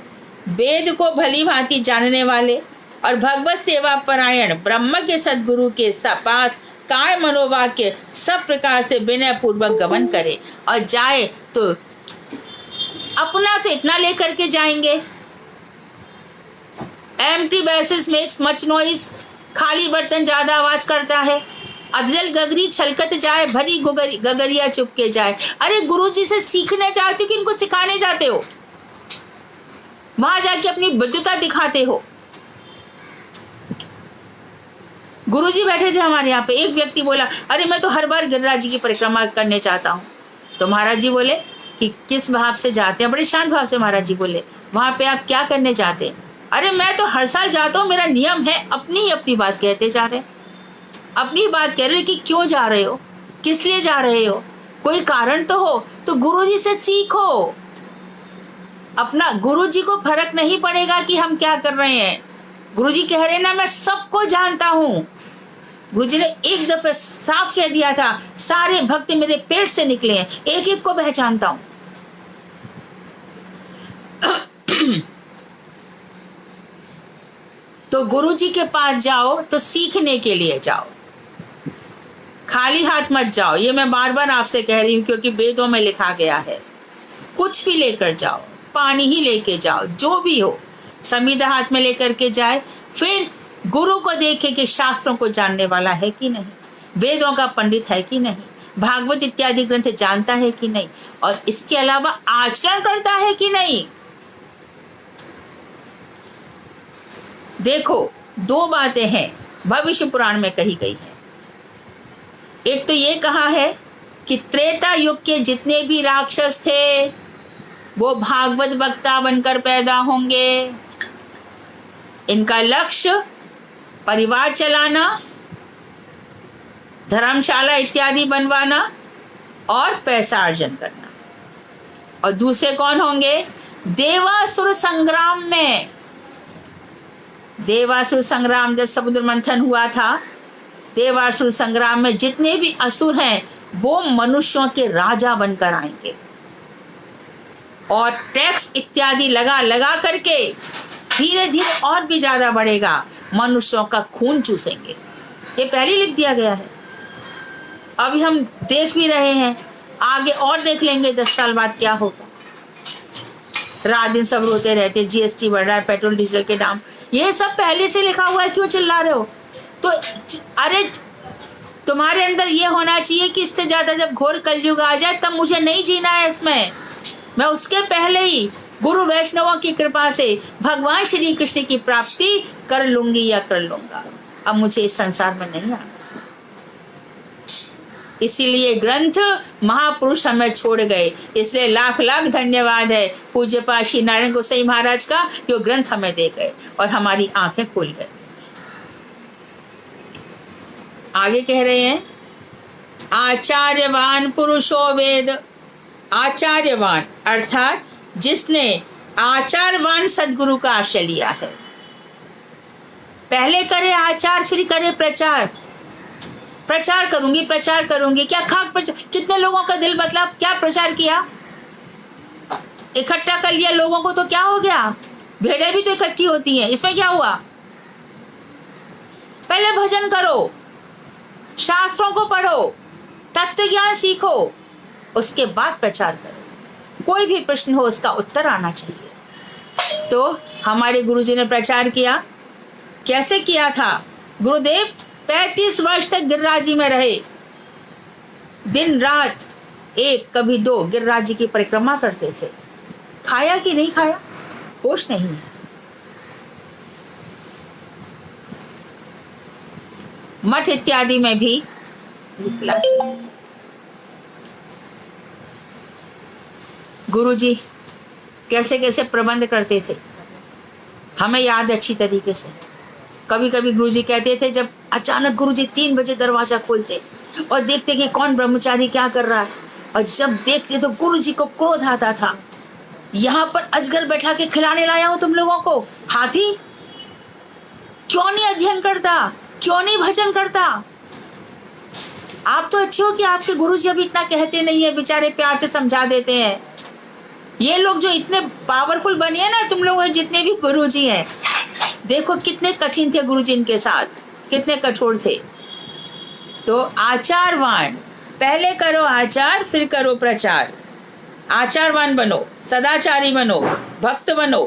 वेद को भली भांति जानने वाले और भगवत सेवा परायण ब्रह्म के सद्गुरु के पास काय मनोवाक्य सब प्रकार से विनय पूर्वक गमन करे और जाए तो अपना तो इतना लेकर के जाएंगे। एम्प्टी बैसेस मेक्स मच नॉइज। खाली बर्तन ज्यादा आवाज करता है। अफजल गगरी छलकत जाए, भरी गगरिया चुपके जाए। अरे गुरुजी से सीखने चाहते हो कि इनको सिखाने जाते हो? वहां जाके अपनी विद्वता दिखाते हो। गुरुजी बैठे थे हमारे यहाँ पे, एक व्यक्ति बोला, अरे मैं तो हर बार गिरिराज जी की परिक्रमा करने चाहता हूँ। तो महाराज जी बोले कि किस भाव से जाते हैं? बड़े शांत भाव से महाराज जी बोले, वहां पे आप क्या करने जाते हैं? अरे मैं तो हर साल जाता हूँ, मेरा नियम है। अपनी बात कहते जा रहे, अपनी बात कह रहे कि क्यों जा रहे हो, किस लिए जा रहे हो, कोई कारण तो हो। तो गुरुजी से सीखो। अपना गुरुजी को फर्क नहीं पड़ेगा कि हम क्या कर रहे हैं। गुरुजी कह रहे ना, मैं सबको जानता हूँ। गुरुजी ने एक दफे साफ कह दिया था, सारे भक्त मेरे पेट से निकले हैं, एक एक को पहचानता हूँ। तो गुरुजी के पास जाओ तो सीखने के लिए जाओ, खाली हाथ मत जाओ। ये मैं बार बार आपसे कह रही हूँ क्योंकि वेदों में लिखा गया है। कुछ भी लेकर जाओ, पानी ही लेके जाओ, जो भी हो, समिधा हाथ में लेकर के जाए। फिर गुरु को देखे कि शास्त्रों को जानने वाला है कि नहीं, वेदों का पंडित है कि नहीं, भागवत इत्यादि ग्रंथ जानता है कि नहीं, और इसके अलावा आचरण करता है कि नहीं। देखो, दो बातें हैं भविष्य पुराण में कही गई है। एक तो ये कहा है कि त्रेता युग के जितने भी राक्षस थे वो भागवत वक्ता बनकर पैदा होंगे। इनका लक्ष्य परिवार चलाना, धर्मशाला इत्यादि बनवाना और पैसा अर्जन करना। और दूसरे कौन होंगे? देवासुर संग्राम में, देवासुर संग्राम जब समुद्र मंथन हुआ था, देवासुर संग्राम में जितने भी असुर हैं वो मनुष्यों के राजा बनकर आएंगे और टैक्स इत्यादि लगा लगा करके धीरे धीरे और भी ज्यादा बढ़ेगा, मनुष्यों का खून चूसेंगे। ये पहले लिख दिया गया है, अभी हम देख भी रहे हैं, आगे और देख लेंगे 10 साल बाद क्या होगा। रात दिन सब रोते रहते, जीएसटी बढ़ रहा है, पेट्रोल डीजल के दाम, ये सब पहले से लिखा हुआ है, क्यों चिल्ला रहे हो? तो अरे तुम्हारे अंदर ये होना चाहिए कि इससे ज्यादा जब घोर कलयुग आ जाए तब मुझे नहीं जीना है इसमें, मैं उसके पहले ही गुरु वैष्णवों की कृपा से भगवान श्री कृष्ण की प्राप्ति कर लूंगी या कर लूंगा, अब मुझे इस संसार में नहीं आना। इसीलिए ग्रंथ महापुरुष हमें छोड़ गए, इसलिए लाख लाख धन्यवाद है पूज्य पाद श्री नारायण गोसाई महाराज का, जो ग्रंथ हमें दे गए और हमारी आंखें खुल गई। आगे कह रहे हैं, आचार्यवान पुरुषो वेद। आचार्यवान अर्थात जिसने आचारवान सदगुरु का आश्रय लिया है। पहले करे आचार फिर करे प्रचार। प्रचार करूंगी प्रचार करूंगी, क्या खाक प्रचार? कितने लोगों का दिल बदला, क्या प्रचार किया, इकट्ठा कर लिया लोगों को तो क्या हो गया? भेड़ें भी तो इकट्ठी होती हैं, इसमें क्या हुआ? पहले भजन करो, शास्त्रों को पढ़ो, तत्व ज्ञान सीखो, उसके बाद प्रचार करो। कोई भी प्रश्न हो उसका उत्तर आना चाहिए। तो हमारे गुरुजी ने प्रचार किया, कैसे किया था? गुरुदेव 35 वर्ष तक गिरिराज जी में रहे, दिन रात 1 कभी 2 गिरिराज जी की परिक्रमा करते थे। खाया कि नहीं खाया? होश नहीं है। मठ इत्यादि में भी गुरुजी कैसे कैसे प्रबंध करते थे, हमें याद है अच्छी तरीके से। कभी कभी गुरुजी कहते थे, जब अचानक गुरुजी 3 बजे दरवाजा खोलते और देखते कि कौन ब्रह्मचारी क्या कर रहा है, और जब देखते तो गुरुजी को क्रोध आता था, यहाँ पर अजगर बैठा के खिलाने लाया हूं तुम लोगों को, हाथी क्यों नहीं अध्ययन करता, क्यों नहीं भजन करता? आप तो अच्छे हो कि आपके गुरुजी अभी इतना कहते नहीं है, बेचारे प्यार से समझा देते हैं। ये लोग जो इतने पावरफुल बने हैं ना, तुम लोग जितने भी गुरुजी हैं, देखो कितने कठिन थे गुरुजी इनके साथ, कितने कठोर थे। तो आचारवान, पहले करो आचार फिर करो प्रचार। आचारवान बनो, सदाचारी बनो, भक्त बनो।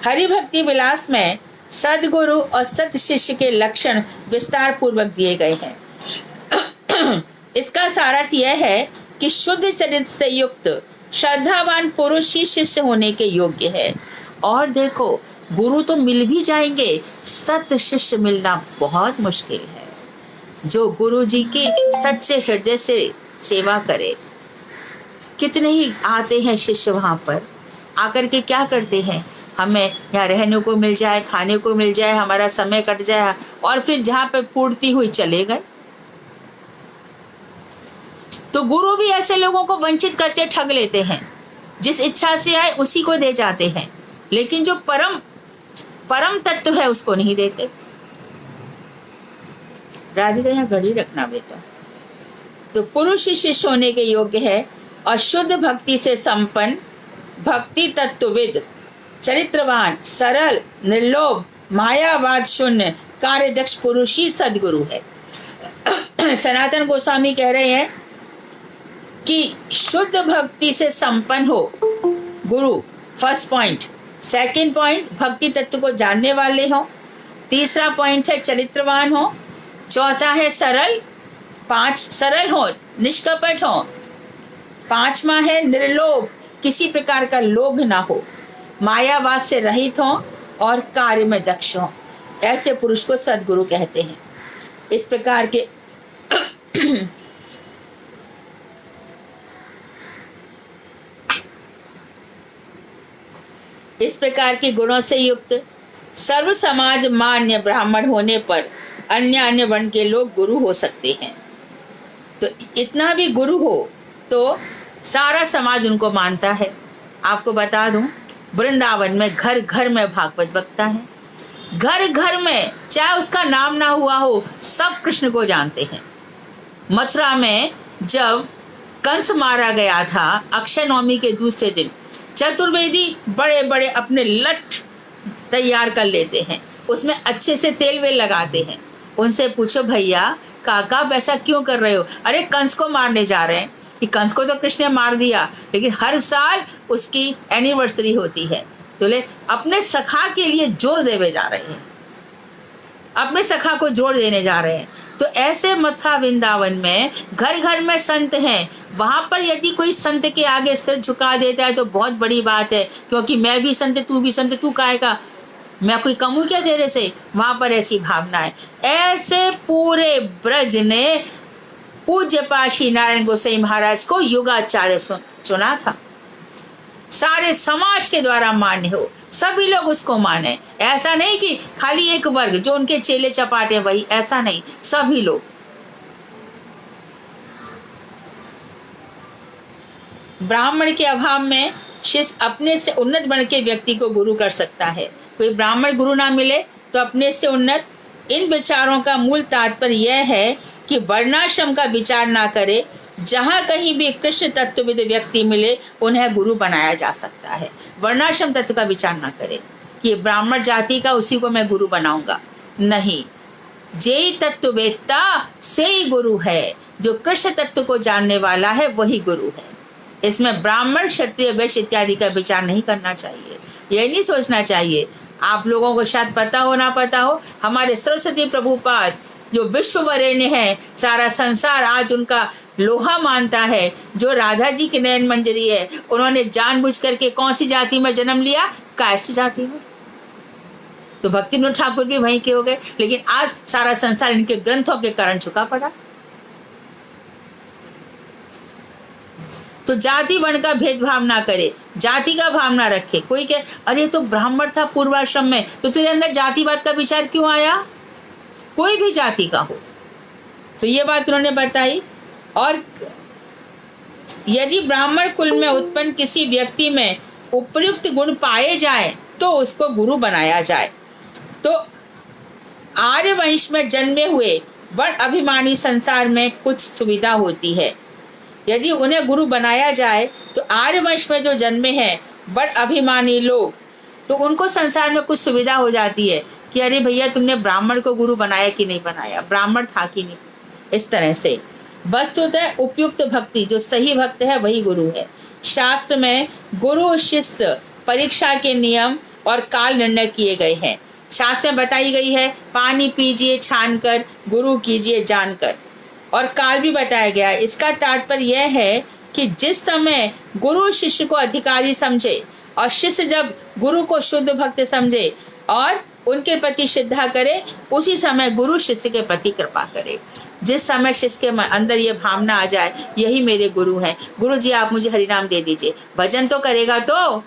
हरि भक्ति विलास में सदगुरु और सत शिष्य के लक्षण विस्तार पूर्वक दिए गए हैं। इसका सारार्थ यह है कि शुद्ध चरित्र से युक्त श्रद्धावान पुरुष ही शिष्य होने के योग्य है। और देखो, गुरु तो मिल भी जाएंगे, सत शिष्य मिलना बहुत मुश्किल है। जो गुरु जी की सच्चे हृदय से सेवा करे। कितने ही आते हैं शिष्य, वहां पर आकर के क्या करते हैं, हमें यहाँ रहने को मिल जाए, खाने को मिल जाए, हमारा समय कट जाए, और फिर जहाँ पे पूर्ति हुई चले गए। तो गुरु भी ऐसे लोगों को वंचित करते, ठग लेते हैं। जिस इच्छा से आए उसी को दे जाते हैं, लेकिन जो परम तत्व है उसको नहीं देते। राधिका यहाँ घड़ी रखना बेटा। तो पुरुष शिष्य होने के योग्य है और शुद्ध भक्ति से संपन्न, भक्ति तत्वविद, चरित्रवान, सरल, निर्लोभ, मायावाद शून्य, कार्यदक्ष पुरुष ही सदगुरु है। सनातन गोस्वामी कह रहे हैं कि शुद्ध भक्ति से संपन्न हो गुरु, फर्स्ट पॉइंट। सेकंड पॉइंट, भक्ति तत्व को जानने वाले हो। तीसरा पॉइंट है चरित्रवान हो। चौथा है सरल, सरल हो, निष्कपट हो। पांचवा है निर्लोभ, किसी प्रकार का लोभ ना हो, मायावाद से रहित हो और कार्य में दक्ष हो। ऐसे पुरुष को सदगुरु कहते हैं। इस प्रकार के इस प्रकार के गुणों से युक्त सर्व समाज मान्य ब्राह्मण होने पर अन्य अन्य वर्ण के लोग गुरु हो सकते हैं। तो इतना भी गुरु हो तो सारा समाज उनको मानता है। आपको बता दूं, वृंदावन में घर घर में भागवत बकता है, घर घर में, चाहे उसका नाम ना हुआ हो, सब कृष्ण को जानते हैं। मथुरा में जब कंस मारा गया था, अक्षय नवमी के दूसरे दिन चतुर्वेदी बड़े बड़े अपने लठ तैयार कर लेते हैं, उसमें अच्छे से तेल वेल लगाते हैं। उनसे पूछो, भैया काका वैसा क्यों कर रहे हो? अरे कंस को मारने जा रहे हैं। कि कंस को तो कृष्ण ने मार दिया, लेकिन हर साल उसकी एनिवर्सरी होती है, तो ले अपने सखा के लिए जोर देवे जा रहे हैं, अपने सखा को जोर देने जा रहे हैं। तो ऐसे मथुरा वृंदावन में घर घर में संत हैं। वहां पर यदि कोई संत के आगे सिर झुका देता है तो बहुत बड़ी बात है, क्योंकि मैं भी संत, तू भी संत, तू काहे का, मैं कोई कम हूं क्या तेरे से? वहां पर ऐसी भावना है। ऐसे पूरे ब्रज ने पूज्य पाशी नारायण गोसाई महाराज को युगाचार्य चुना था। सारे समाज के द्वारा मान्य हो, सभी लोग उसको माने। ऐसा नहीं कि खाली एक वर्ग जो उनके चेले चपाटे वही, ऐसा नहीं, सभी लोग। ब्राह्मण के अभाव में शिष्य अपने से उन्नत वर्ण के व्यक्ति को गुरु कर सकता है। कोई ब्राह्मण गुरु ना मिले तो अपने से उन्नत। इन विचारों का मूल तात्पर्य यह है कि वर्णाश्रम का विचार ना करे। जहां कहीं भी कृष्ण तत्वविद व्यक्ति मिले उन्हें गुरु बनाया जा सकता है। वर्णाश्रम तत्व का विचार ना करे कि ब्राह्मण जाति का उसी को मैं गुरु बनाऊंगा, नहीं। जे तत्ववेत्ता से ही गुरु है, जो कृष्ण तत्व को जानने वाला है वही गुरु है। इसमें ब्राह्मण क्षत्रिय वैश्य इत्यादि का विचार नहीं करना चाहिए। यह नहीं सोचना चाहिए। आप लोगों को शायद पता हो ना पता हो, हमारे सरस्वती प्रभुपाद जो विश्व वरेण्य है, सारा संसार आज उनका लोहा मानता है, जो राधा जी की नयन मंजरी है, उन्होंने जानबूझ करके कौन सी जाति में जन्म लिया? कायस्थ जाति में। तो भक्ति विनोद ठाकुर भी वहीं के हो गए, लेकिन आज सारा संसार इनके ग्रंथों के कारण झुका पड़ा। तो जाति वर्ण का भेदभाव ना करे, जाति का भाव ना रखे। कोई कहे अरे तो ब्राह्मण था पूर्वाश्रम में, तो तेरे अंदर जातिवाद का विचार क्यों आया? कोई भी जाति का हो। तो ये बात उन्होंने बताई। और यदि ब्राह्मण कुल में उत्पन्न किसी व्यक्ति में उपयुक्त गुण पाए जाए तो उसको गुरु बनाया जाए। तो आर्य वंश में जन्मे हुए वर्ण अभिमानी संसार में कुछ सुविधा होती है। यदि उन्हें गुरु बनाया जाए तो आर्य वंश में जो जन्मे हैं वर्ण अभिमानी लोग, तो उनको संसार में कुछ सुविधा हो जाती है कि अरे भैया तुमने ब्राह्मण को गुरु बनाया कि नहीं बनाया, ब्राह्मण था कि नहीं। इस तरह से वस्तुतः उपयुक्त भक्ति, जो सही भक्त है वही गुरु है। शास्त्र में गुरु शिष्य परीक्षा के नियम और काल निर्णय किए गए हैं। शास्त्र में बताई गई है, पानी पीजिए छानकर, गुरु कीजिए जानकर, और काल भी बताया गया है। इसका तात्पर्य यह है कि जिस समय गुरु शिष्य को अधिकारी समझे और शिष्य जब गुरु को शुद्ध भक्त समझे और उनके प्रति श्रद्धा करे, उसी समय गुरु शिष्य के प्रति कृपा करे। जिस समय शिष्य के अंदर ये भावना आ जाए यही मेरे गुरु हैं, गुरु जी आप मुझे हरिनाम दे दीजिए, भजन तो करेगा, तो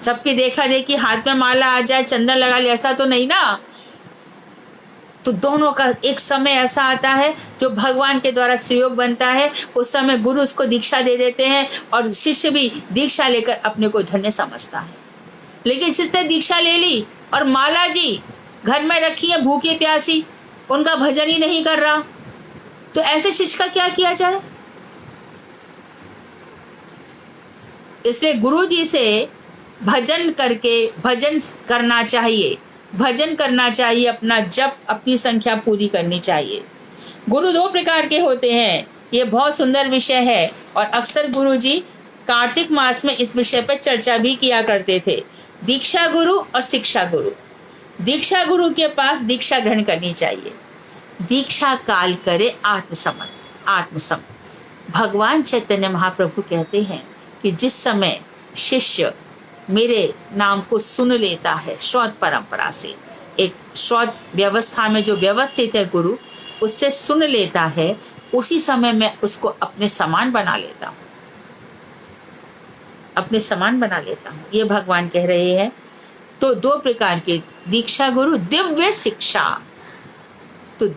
सबकी देखा देखी हाथ में माला आ जाए, चंदन लगा ले, ऐसा तो नहीं ना। तो दोनों का एक समय ऐसा आता है जो भगवान के द्वारा सहयोग बनता है। उस समय गुरु उसको दीक्षा दे देते हैं और शिष्य भी दीक्षा लेकर अपने को धन्य समझता है। लेकिन शिष्य ने दीक्षा ले ली और माला जी घर में रखी है भूखी प्यासी, उनका भजन ही नहीं कर रहा, तो ऐसे शिष्य का क्या किया जाए? इसलिए गुरु जी से भजन करना चाहिए, भजन करना चाहिए, अपना जप, अपनी संख्या पूरी करनी चाहिए। गुरु दो प्रकार के होते हैं, ये बहुत सुंदर विषय है और अक्सर गुरु जी कार्तिक मास में इस विषय पर चर्चा भी किया करते थे। दीक्षा गुरु और शिक्षा गुरु। दीक्षा गुरु के पास दीक्षा ग्रहण करनी चाहिए। दीक्षा काल करे आत्मसमर्पण। भगवान चैतन्य महाप्रभु कहते हैं कि जिस समय शिष्य मेरे नाम को सुन लेता है श्रौत परंपरा से, एक श्रौत व्यवस्था में जो व्यवस्थित है गुरु, उससे सुन लेता है, उसी समय मैं उसको अपने समान बना लेता हूँ, अपने समान बना लेता हूँ। ये भगवान कह रहे हैं। तो दो प्रकार के दीक्षा गुरु, दिव्य शिक्षा। तो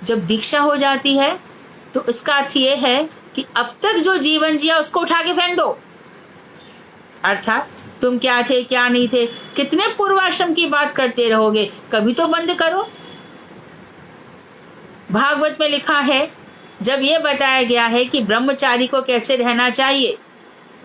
जब दीक्षा हो जाती है तो इसका अर्थ ये है कि अब तक जो जीवन जिया उसको उठा के फेंक दो। अर्थात तुम क्या थे क्या नहीं थे, कितने पूर्वाश्रम की बात करते रहोगे, कभी तो बंद करो। भागवत में लिखा है, जब ये बताया गया है कि ब्रह्मचारी को कैसे रहना चाहिए,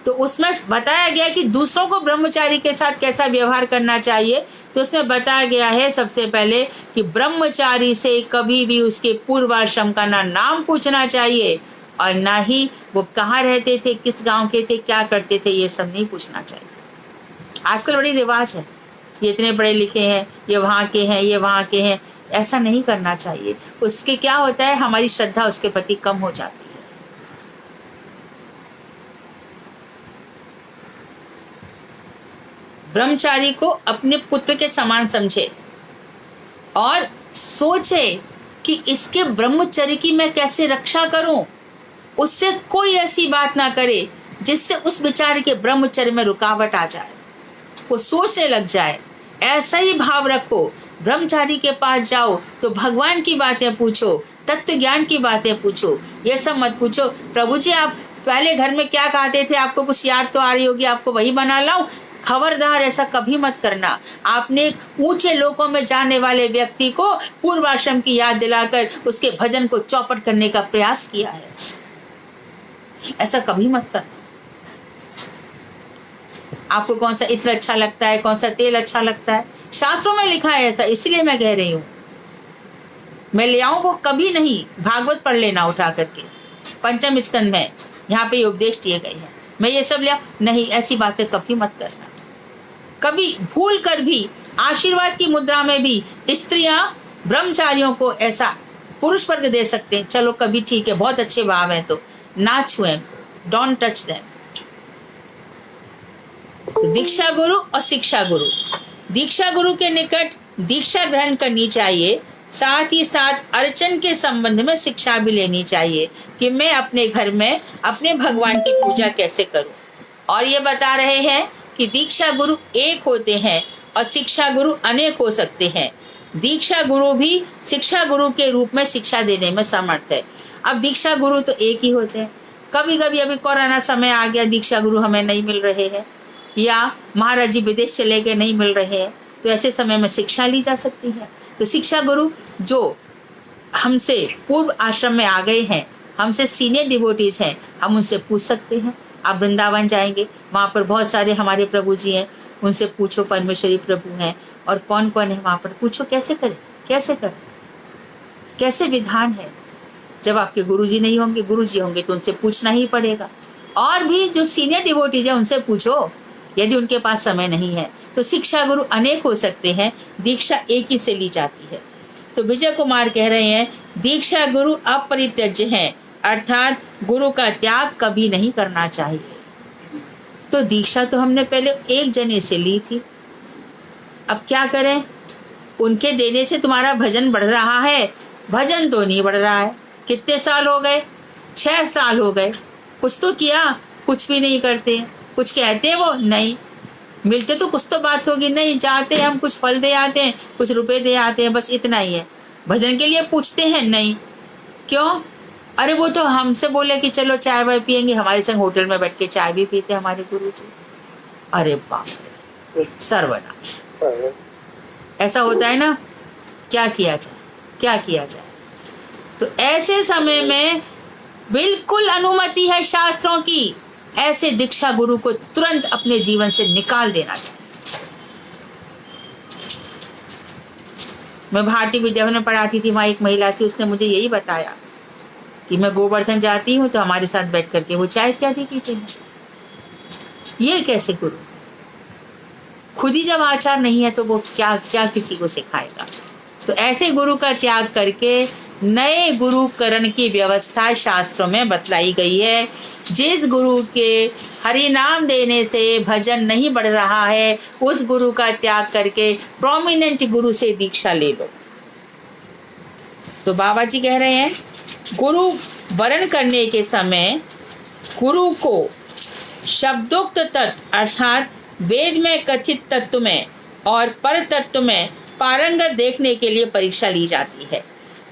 तो उसमें बताया गया कि दूसरों को ब्रह्मचारी के साथ कैसा व्यवहार करना चाहिए। तो उसमें बताया गया है सबसे पहले कि ब्रह्मचारी से कभी भी उसके पूर्वाश्रम का ना नाम पूछना चाहिए और ना ही वो कहाँ रहते थे, किस गांव के थे, क्या करते थे, ये सब नहीं पूछना चाहिए। आजकल बड़ी रिवाज है, ये इतने पढ़े लिखे हैं, ये वहाँ के हैं, ये वहाँ के हैं, ऐसा नहीं करना चाहिए। उसके क्या होता है, हमारी श्रद्धा उसके प्रति कम हो जाती है। ब्रह्मचारी को अपने पुत्र के समान समझे और सोचे कि इसके ब्रह्मचर्य की मैं कैसे रक्षा करूं, उससे कोई ऐसी बात ना करे जिससे उस बेचारे के ब्रह्मचर्य में रुकावट आ जाए। वो सोचने लग जाए, ऐसा ही भाव रखो। ब्रह्मचारी के पास जाओ तो भगवान की बातें पूछो, तत्व ज्ञान की बातें पूछो, ये सब मत पूछो प्रभु जी आप पहले घर में क्या खाते थे, आपको कुछ याद तो आ रही होगी, आपको वही बना लाऊं। खबरदार ऐसा कभी मत करना। आपने ऊंचे लोकों में जाने वाले व्यक्ति को पूर्वाश्रम की याद दिलाकर उसके भजन को चौपट करने का प्रयास किया है, ऐसा कभी मत करना। आपको कौन सा इत्र अच्छा लगता है, कौन सा तेल अच्छा लगता है, शास्त्रों में लिखा है ऐसा, इसलिए मैं कह रही हूँ। मैं ले आऊं वो कभी नहीं। भागवत पढ़ लेना उठा करके, पंचम स्कंद में यहाँ पे उपदेश दिए गए हैं। मैं ये सब ले नहीं, ऐसी बातें कभी मत करना। कभी भूल कर भी आशीर्वाद की मुद्रा में भी स्त्रियां ब्रह्मचारियों को ऐसा पुरुष वर्ग दे सकते हैं, चलो कभी ठीक है, बहुत अच्छे भाव है, तो ना छुएं, डोंट टच देम। दीक्षा गुरु और शिक्षा गुरु, दीक्षा गुरु के निकट दीक्षा ग्रहण करनी चाहिए, साथ ही साथ अर्चन के संबंध में शिक्षा भी लेनी चाहिए कि मैं अपने घर में अपने भगवान की पूजा कैसे करूं। और ये बता रहे हैं कि दीक्षा गुरु एक होते हैं और शिक्षा गुरु अनेक हो सकते हैं। दीक्षा गुरु भी शिक्षा गुरु के रूप में शिक्षा देने में समर्थ है। अब दीक्षा गुरु तो एक ही होते हैं। कभी कभी अभी कोरोना समय आ गया, दीक्षा गुरु हमें नहीं मिल रहे हैं या महाराज जी विदेश चले गए, नहीं मिल रहे हैं, तो ऐसे समय में शिक्षा ली जा सकती है। तो शिक्षा गुरु जो हमसे पूर्व आश्रम में आ गए हैं, हमसे सीनियर डिवोटीज हैं, हम उनसे पूछ सकते हैं। आप वृंदावन जाएंगे, वहाँ पर बहुत सारे हमारे प्रभु जी हैं, उनसे पूछो, परमेश्वरी प्रभु हैं और कौन कौन है वहाँ पर, पूछो कैसे करें, कैसे करें, कैसे विधान है। जब आपके गुरुजी नहीं होंगे, गुरुजी होंगे तो उनसे पूछना ही पड़ेगा। और भी जो सीनियर डिवोटीज है उनसे पूछो यदि उनके पास समय नहीं है। तो शिक्षा गुरु अनेक हो सकते हैं, दीक्षा एक ही से ली जाती है। तो विजय कुमार कह रहे हैं दीक्षा गुरु अपरित्यज्य हैं, अर्थात गुरु का त्याग कभी नहीं करना चाहिए। तो दीक्षा तो हमने पहले एक जने से ली थी, अब क्या करें? उनके देने से तुम्हारा भजन बढ़ रहा है? भजन तो नहीं बढ़ रहा है। कितने साल हो गए? 6 साल हो गए। कुछ तो किया? कुछ भी नहीं करते। कुछ कहते हैं वो? नहीं। मिलते तो कुछ तो बात होगी? नहीं। जाते हैं हम, कुछ फल दे आते हैं, कुछ रुपए दे आते हैं, बस इतना ही है। भजन के लिए पूछते हैं? नहीं। क्यों? अरे वो तो हमसे बोले कि चलो चाय वाय पियेंगे, हमारे संग होटल में बैठ के चाय भी पीते हमारे गुरुजी। अरे बाप रे, सर्वनाश। ऐसा होता है ना, क्या किया जाए, क्या किया जाए? तो ऐसे समय में बिल्कुल अनुमति है शास्त्रों की, ऐसे दीक्षा गुरु को तुरंत अपने जीवन से निकाल देना चाहिए। मैं भारतीय विद्याभवन में पढ़ाती थी, वहां एक महिला थी, उसने मुझे यही बताया कि मैं गोवर्धन जाती हूँ तो हमारे साथ बैठ करके वो चाय इत्यादि पीते हैं। ये कैसे गुरु? खुद ही जब आचार नहीं है तो वो क्या क्या किसी को सिखाएगा? तो ऐसे गुरु का त्याग करके नए गुरुकरण की व्यवस्था शास्त्रों में बतलाई गई है। जिस गुरु के हरि नाम देने से भजन नहीं बढ़ रहा है, उस गुरु का त्याग करके प्रोमिनेंट गुरु से दीक्षा ले लो। तो बाबा जी कह रहे हैं गुरु वरण करने के समय गुरु को शब्दोक्त तत्व अर्थात वेद में कथित तत्व में और पर तत्व में पारंगत देखने के लिए परीक्षा ली जाती है।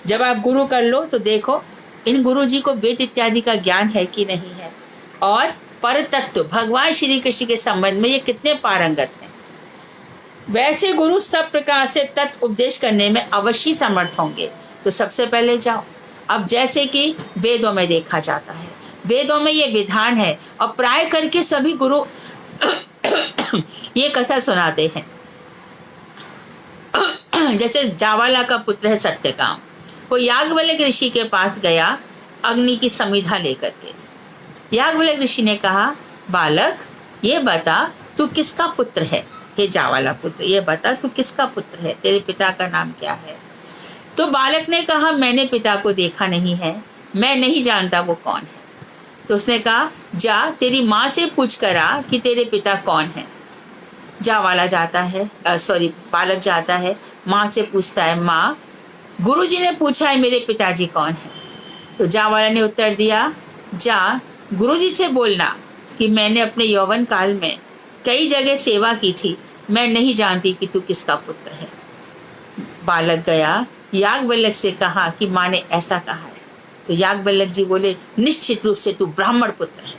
जब आप गुरु कर लो तो देखो इन गुरु जी को वेद इत्यादि का ज्ञान है कि नहीं है, और पर तत्व भगवान श्री कृष्ण के संबंध में ये कितने पारंगत हैं। वैसे गुरु सब प्रकार से तत्व उपदेश करने में अवश्य समर्थ होंगे। तो सबसे पहले जाओ, अब जैसे कि वेदों में देखा जाता है, वेदों में ये विधान है और प्राय करके सभी गुरु ये कथा सुनाते हैं। जैसे जावाला का पुत्र है सत्यकाम, वो याज्ञवल्क्य ऋषि के पास गया अग्नि की समिधा लेकर के। याज्ञवल्क्य ऋषि ने कहा, बालक ये बता तू किसका पुत्र है? हे जावाला पुत्र, ये बता तू किसका पुत्र है, तेरे पिता का नाम क्या है? तो बालक ने कहा, मैंने पिता को देखा नहीं है, मैं नहीं जानता वो कौन है। तो उसने कहा, जा तेरी माँ से पूछ करा कि तेरे पिता कौन है। जावाला जाता है, बालक जाता है, माँ से पूछता है, माँ गुरुजी ने पूछा है मेरे पिताजी कौन है। तो जावाला ने उत्तर दिया, जा गुरुजी से बोलना कि मैंने अपने यौवन काल में कई जगह सेवा की थी, मैं नहीं जानती कि तू किसका पुत्र है। बालक गया, याज्ञवल्क्य से कहा कि माँ ने ऐसा कहा है। तो याज्ञवल्क्य जी बोले, निश्चित रूप से तू ब्राह्मण पुत्र है।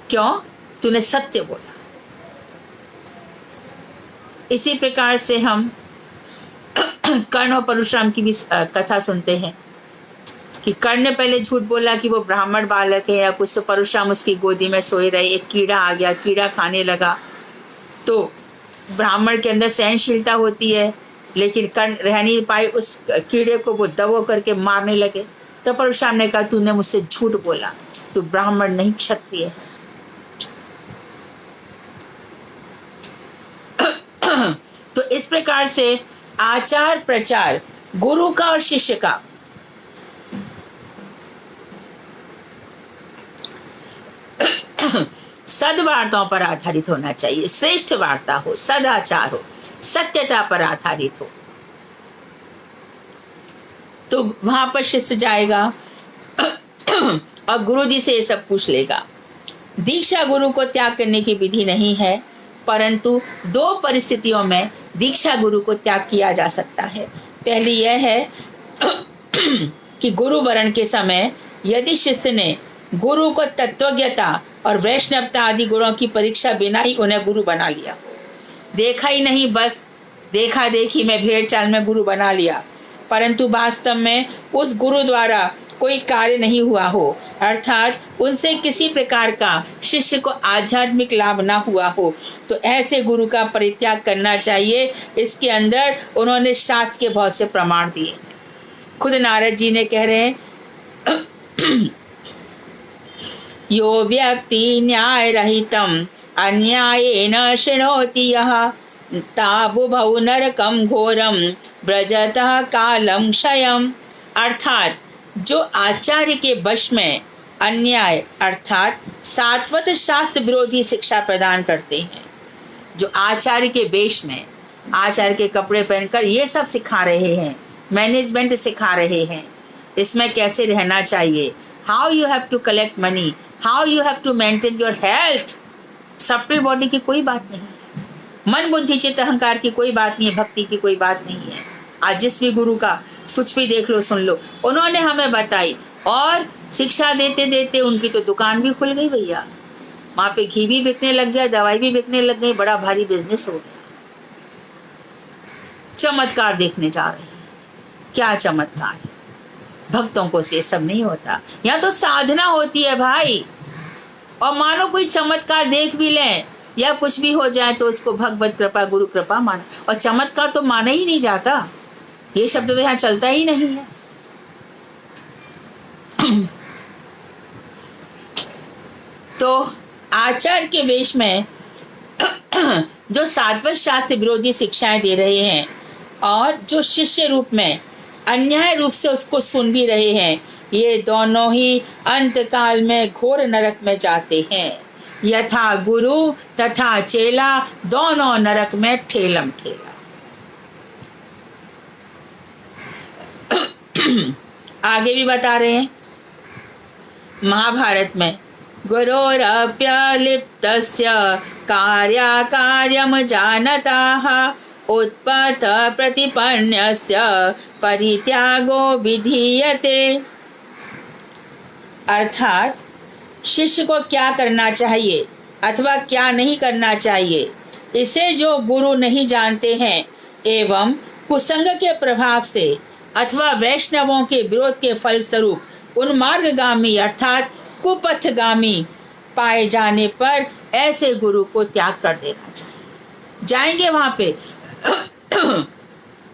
क्यों? तूने सत्य बोला। इसी प्रकार से हम कर्ण और परशुराम की भी कथा सुनते हैं कि कर्ण ने पहले झूठ बोला कि वो ब्राह्मण बालक है या कुछ, तो परशुराम उसकी गोदी में सोए रहे, एक कीड़ा आ गया, कीड़ा खाने लगा। तो ब्राह्मण के अंदर सहनशीलता होती है, लेकिन कर्ण रह नहीं पाए, उस कीड़े को वो दबो करके मारने लगे। तो परशुराम ने कहा, तूने मुझसे झूठ बोला, तू ब्राह्मण नहीं क्षत्रिय है। तो इस प्रकार से आचार प्रचार गुरु का और शिष्य का सद्वार्ताओं पर आधारित होना चाहिए। श्रेष्ठ वार्ता हो, सदाचार हो, सत्यता पर आधारित हो। तो वहां पर शिष्य जाएगा और गुरु जी से ये सब पूछ लेगा। दीक्षा गुरु को त्याग करने की विधि नहीं है, परंतु दो परिस्थितियों में दीक्षा गुरु को त्याग किया जा सकता है। पहली यह है कि गुरु वरण के समय यदि शिष्य ने गुरु को तत्वज्ञता और वैष्णवता आदि गुणों की परीक्षा बिना ही उन्हें गुरु बना लिया, देखा ही नहीं, बस देखा देखी में भेड़ चाल में गुरु बना लिया, परंतु वास्तव में उस गुरु द्वारा कोई कार्य नहीं हुआ हो, अर्थात उनसे किसी प्रकार का शिष्य को आध्यात्मिक लाभ ना हुआ हो, तो ऐसे गुरु का परित्याग करना चाहिए। इसके अंदर उन्होंने शास्त्र के बहुत से प्रमाण दिए। खुद नारद जी ने कह रहे हैं, यो व्यक्ति न्याय रहितम अन्यायेन शृणोति यः तावुभौ नरकम घोरम ब्रजतः कालम क्षयम। अर्थात जो आचार्य के वश में अन्याय अर्थात सात्वत शास्त्र विरोधी शिक्षा प्रदान करते हैं, जो आचार्य के वेश में आचार्य के कपड़े पहनकर ये सब सिखा रहे हैं, मैनेजमेंट सिखा रहे हैं, इसमें कैसे रहना चाहिए, how you have to collect money, how you have to maintain your health, subtle body की कोई बात नहीं है, मन बुद्धि चित्त अहंकार की कोई बात नहीं है, भक्ति की कोई बात नहीं है। आज जिस भी गुरु का कुछ भी देख लो सुन लो, उन्होंने हमें बताई, और शिक्षा देते देते उनकी तो दुकान भी खुल गई भैया, वहां पे घी भी बिकने लग गया, दवाई भी बिकने लग गई, बड़ा भारी बिजनेस हो गया। चमत्कार देखने जा रहे हैं, क्या चमत्कार है, भक्तों को ये सब नहीं होता, यहाँ तो साधना होती है भाई। और मानो कोई चमत्कार देख भी लें या कुछ भी हो जाए तो उसको भगवत कृपा गुरु कृपा माना, और चमत्कार तो माना ही नहीं जाता, ये शब्द तो यहाँ चलता ही नहीं है। तो आचार्य के वेश में जो सात्विक शास्त्र विरोधी शिक्षाएं दे रहे हैं और जो शिष्य रूप में अन्याय रूप से उसको सुन भी रहे हैं, ये दोनों ही अंत काल में घोर नरक में जाते हैं। यथा गुरु तथा चेला दोनों नरक में ठेलम ठेला। आगे भी बता रहे हैं महाभारत में, गुरोरप्यलिप्तस्य कार्याकार्यं जानताः उत्पथ प्रतिपन्नस्य परित्यागो विधीयते। अर्थात शिष्य को क्या करना चाहिए अथवा क्या नहीं करना चाहिए, इसे जो गुरु नहीं जानते हैं एवं कुसंग के प्रभाव से अथवा वैष्णवों के विरोध के फलस्वरूप उन्मार्गगामी अर्थात कुपथगामी पाए जाने पर ऐसे गुरु को त्याग कर देना चाहिए। जाएंगे वहां पे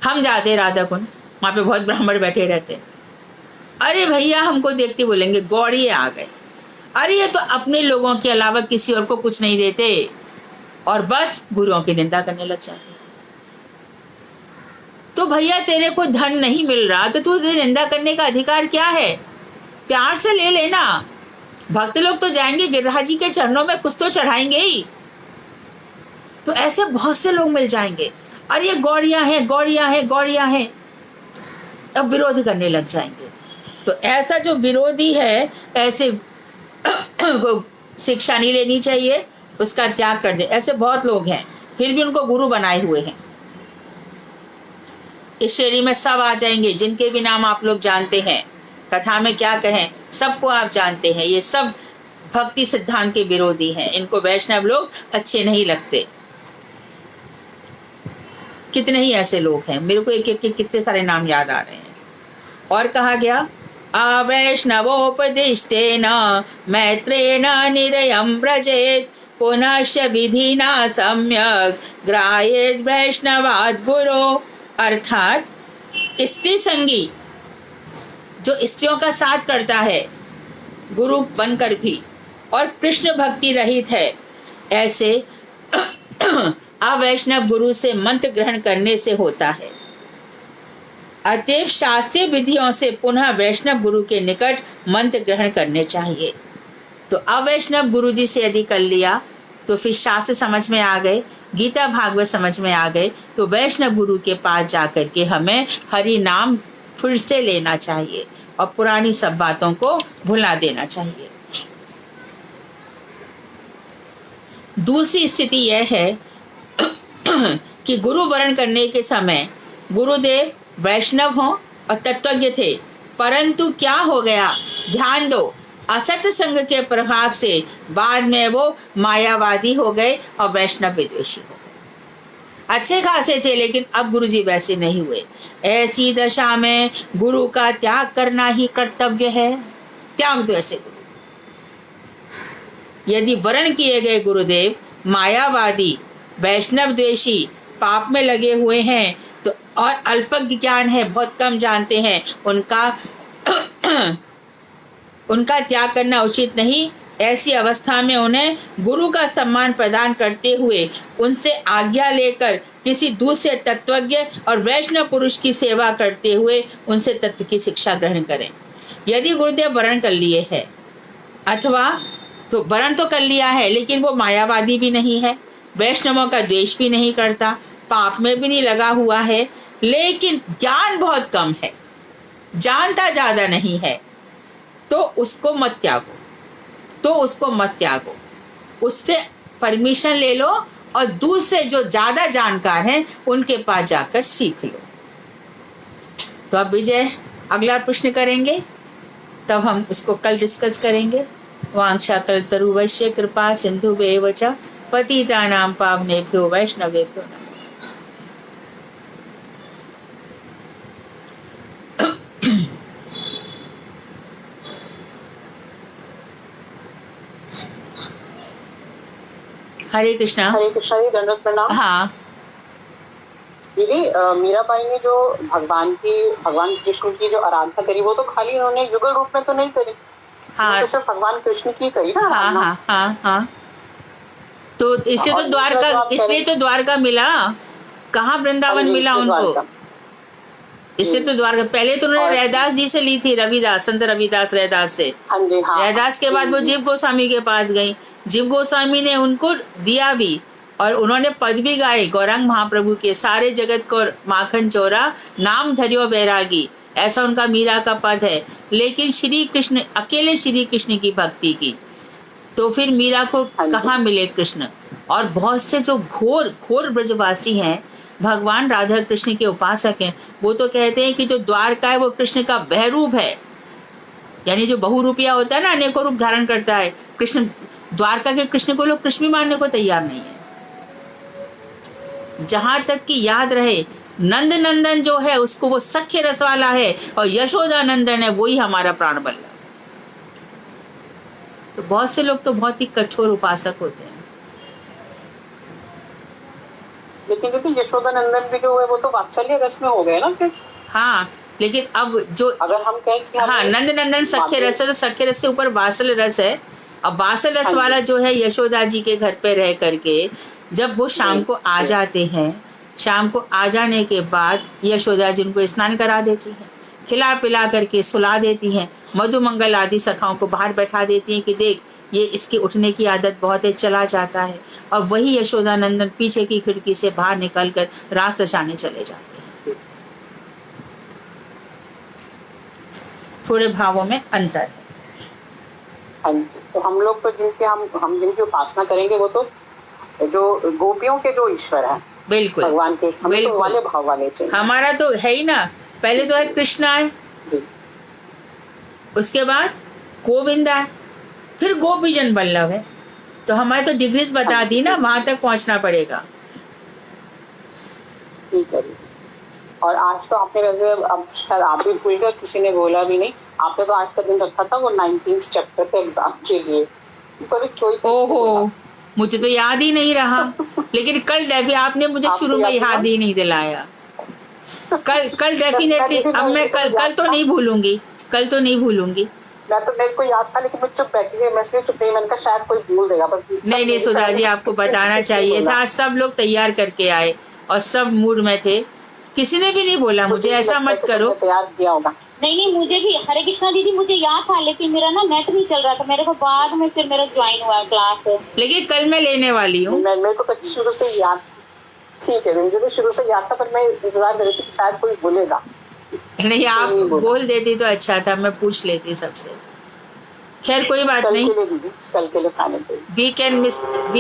हम जाते राधा कुंड, वहां पे बहुत ब्राह्मण बैठे रहते, अरे भैया हमको देखते बोलेंगे गौड़िए आ गए, अरे ये तो अपने लोगों के अलावा किसी और को कुछ नहीं देते, और बस गुरुओं की निंदा करने लग जाते। तो भैया तेरे को धन नहीं मिल रहा तो तुझे निंदा करने का अधिकार क्या है? प्यार से ले लेना। भक्त लोग तो जाएंगे गिरिराज जी के चरणों में कुछ तो चढ़ाएंगे ही। तो ऐसे बहुत से लोग मिल जाएंगे, अरे ये गौड़ियां हैं गौड़ियां हैं गौड़ियां हैं, अब विरोध करने लग जाएंगे। तो ऐसा जो विरोधी है ऐसे को शिक्षा नहीं लेनी चाहिए, उसका त्याग कर दे। ऐसे बहुत लोग हैं फिर भी उनको गुरु बनाए हुए हैं। इस श्रेणी में सब आ जाएंगे जिनके भी नाम आप लोग जानते हैं, कथा में क्या कहें सबको आप जानते हैं। ये सब भक्ति सिद्धांत के विरोधी हैं, इनको वैष्णव लोग अच्छे नहीं लगते। कितने ही ऐसे लोग हैं, मेरे को एक एक कितने सारे नाम याद आ रहे हैं। और कहा गया अवैष्णवोपदिष्टेन मैत्रेण निरयं व्रजेत् पुनश्च विधिना सम्यक् ग्राह्येत् वैष्णवात् गुरो। अर्थात स्त्री संगी जो स्त्रियों का साथ करता है गुरु बनकर भी और कृष्ण भक्ति रहित है, ऐसे अवैष्णव गुरु से मंत्र ग्रहण करने से होता है। अतएव शास्त्रीय विधियों से पुनः वैष्णव गुरु के निकट मंत्र ग्रहण करने चाहिए। तो अवैष्णव गुरु जी से यदि कर लिया तो फिर शास्त्र समझ में आ गए, गीता भागवत समझ में आ गए, तो वैष्णव गुरु के पास जाकर के हमें हरि नाम फिर से लेना चाहिए और पुरानी सब बातों को भुला देना चाहिए। दूसरी स्थिति यह है कि गुरु वरण करने के समय गुरुदेव वैष्णव हों और तत्वज्ञ थे, परंतु क्या हो गया, ध्यान दो, असत्य संग के प्रभाव से बाद में वो मायावादी हो गए और वैष्णव विद्वेषी हो गए। अच्छे खासे थे लेकिन अब गुरुजी वैसे नहीं हुए। ऐसी दशा में गुरु का त्याग करना ही कर्तव्य है। त्याग दो ऐसे गुरु। यदि वरण किए गए गुरुदेव मायावादी वैष्णव द्वेषी पाप में लगे हुए हैं तो और अल्पज्ञ ज्ञान है, बहुत कम जानते हैं, उनका त्याग करना उचित नहीं। ऐसी अवस्था में उन्हें गुरु का सम्मान प्रदान करते हुए उनसे आज्ञा लेकर किसी दूसरे तत्वज्ञ और वैष्णव पुरुष की सेवा करते हुए उनसे तत्व की शिक्षा ग्रहण करें। यदि गुरुदेव वरण कर लिए है अथवा तो वरण तो कर लिया है लेकिन वो मायावादी भी नहीं है, वैष्णवों का द्वेष भी नहीं करता, पाप में भी नहीं लगा हुआ है, लेकिन ज्ञान बहुत कम है, जानता ज्यादा नहीं है, तो उसको मत त्यागो, उससे परमिशन ले लो और दूसरे जो ज्यादा जानकार हैं उनके पास जाकर सीख लो। तो अब विजय अगला प्रश्न करेंगे, तब हम उसको कल डिस्कस करेंगे। वांछा कल्पतरुवश्य कृपा सिंधुभ्येव च पतितानां पावनेभ्यो वैष्णवेभ्यो नमः। हरे कृष्णा जी, दंडवत प्रणाम। हाँ दीदी, मीराबाई ने जो भगवान कृष्ण की जो आराधना करी वो तो खाली उन्होंने युगल रूप में तो नहीं करी, हाँ, तो सिर्फ भगवान कृष्ण की करी ना। हाँ हाँ हाँ हाँ। तो इसलिए तो द्वारका मिला, कहाँ वृंदावन मिला उनको, इसलिए तो द्वारका। पहले तो उन्होंने रैदास जी से ली थी, रविदास, संत रविदास रैदास से। हाँ जी, हाँ। रैदास के बाद वो जीव गोस्वामी के पास गई, जीव गोस्वामी ने उनको दिया भी और उन्होंने पद भी गाए, गौरांग महाप्रभु के, सारे जगत को माखन चोरा नाम धरियो बैरागी, ऐसा उनका मीरा का पद है। लेकिन श्री कृष्ण, अकेले श्री कृष्ण की भक्ति की, तो फिर मीरा को कहाँ मिले कृष्ण। और बहुत से जो घोर घोर ब्रजवासी हैं, भगवान राधा कृष्ण के उपासक हैं, वो तो कहते हैं कि जो द्वारका है वो कृष्ण का बहरूप है। यानी जो बहुरूपिया होता है ना, अनेकों रूप धारण करता है कृष्ण, द्वारका के कृष्ण को लोग कृष्ण मानने को तैयार नहीं है। जहां तक कि याद रहे, नंद नंदन जो है उसको वो सख्य रस वाला है, और यशोदा नंदन है वही हमारा प्राण बल्लभ। तो बहुत से लोग तो बहुत ही कठोर उपासक होते हैं। लेकिन दीदी यशोदा नंदन भी जो है वो तो वात्सल्य रस में हो गए ना फिर। हाँ, लेकिन अब जो अगर हम कहें कि हाँ, नंद नंदन सख्य रस है, तो सख्य रस से ऊपर वात्सल्य रस है। अब वात्सल्य रस वाला जो है यशोदा जी के घर पे रह करके, जब वो शाम को आ जाते हैं, शाम को आ जाने के बाद यशोदा जी उनको स्नान करा देती हैं, खिला पिला करके सुला देती हैं, मधुमंगल आदि सखाओं को बाहर बैठा देती हैं कि देख ये इसकी उठने की आदत बहुत है, चला जाता है। और वही यशोदा नंदन पीछे की खिड़की से बाहर निकल कर रास रचाने चले जाते हैं। थोड़े भावों में अंतर है। हाँ जी, तो हम लोग तो जिनके हम जिनकी उपासना करेंगे वो तो जो गोपियों के जो ईश्वर हैं, बिल्कुल भगवान के, हमें तो वाले भाव वाले चाहिए। हमारा तो है ही ना, पहले तो है कृष्णा है, उसके बाद गोविंदा है, फिर गोपीजन बल्लभ है। तो हमारे तो डिग्रीज बता दी ना, वहां तक पहुंचना पड़ेगा। ठीक है। और आज तो आपने वैसे, अब शायद आप भी भूल गए, किसी ने बोला भी नहीं, आपने तो आज का दिन रखा था वो 19th चैप्टर के एग्जाम के लिए। ओहो, मुझे तो याद ही नहीं रहा। लेकिन कल डेफी आपने मुझे शुरू में याद ही नहीं दिलाया। कल डेफिनेटली, अब मैं कल तो नहीं भूलूंगी, कल तो नहीं भूलूंगी। मैं तो, मेरे को याद था लेकिन मैं चुप बैठी गई, मैं इसलिए चुप नहीं, मैंने कहा शायद कोई भूल देगा। पर नहीं सुधा जी, आपको बताना चाहिए था। सब लोग तैयार करके आए और सब मूड में थे, किसी ने भी नहीं बोला मुझे ऐसा मत करो। तैयार किया होगा। नहीं, मुझे भी हरे कृष्णा दीदी मुझे याद था, लेकिन मेरा ना नेट नहीं चल रहा था, मेरे को बाद में फिर मेरा ज्वाइन हुआ क्लास। लेकिन कल मैं लेने वाली हूँ। मेरे को तो शुरू से याद, ठीक है, मुझे तो शुरू से याद था, पर मैं इंतजार कर रही थी कि शायद कोई बोलेगा। नहीं, आप बोल देती तो अच्छा था, मैं पूछ लेती सबसे। खैर कोई बात नहीं, कल के लिए खाने पे we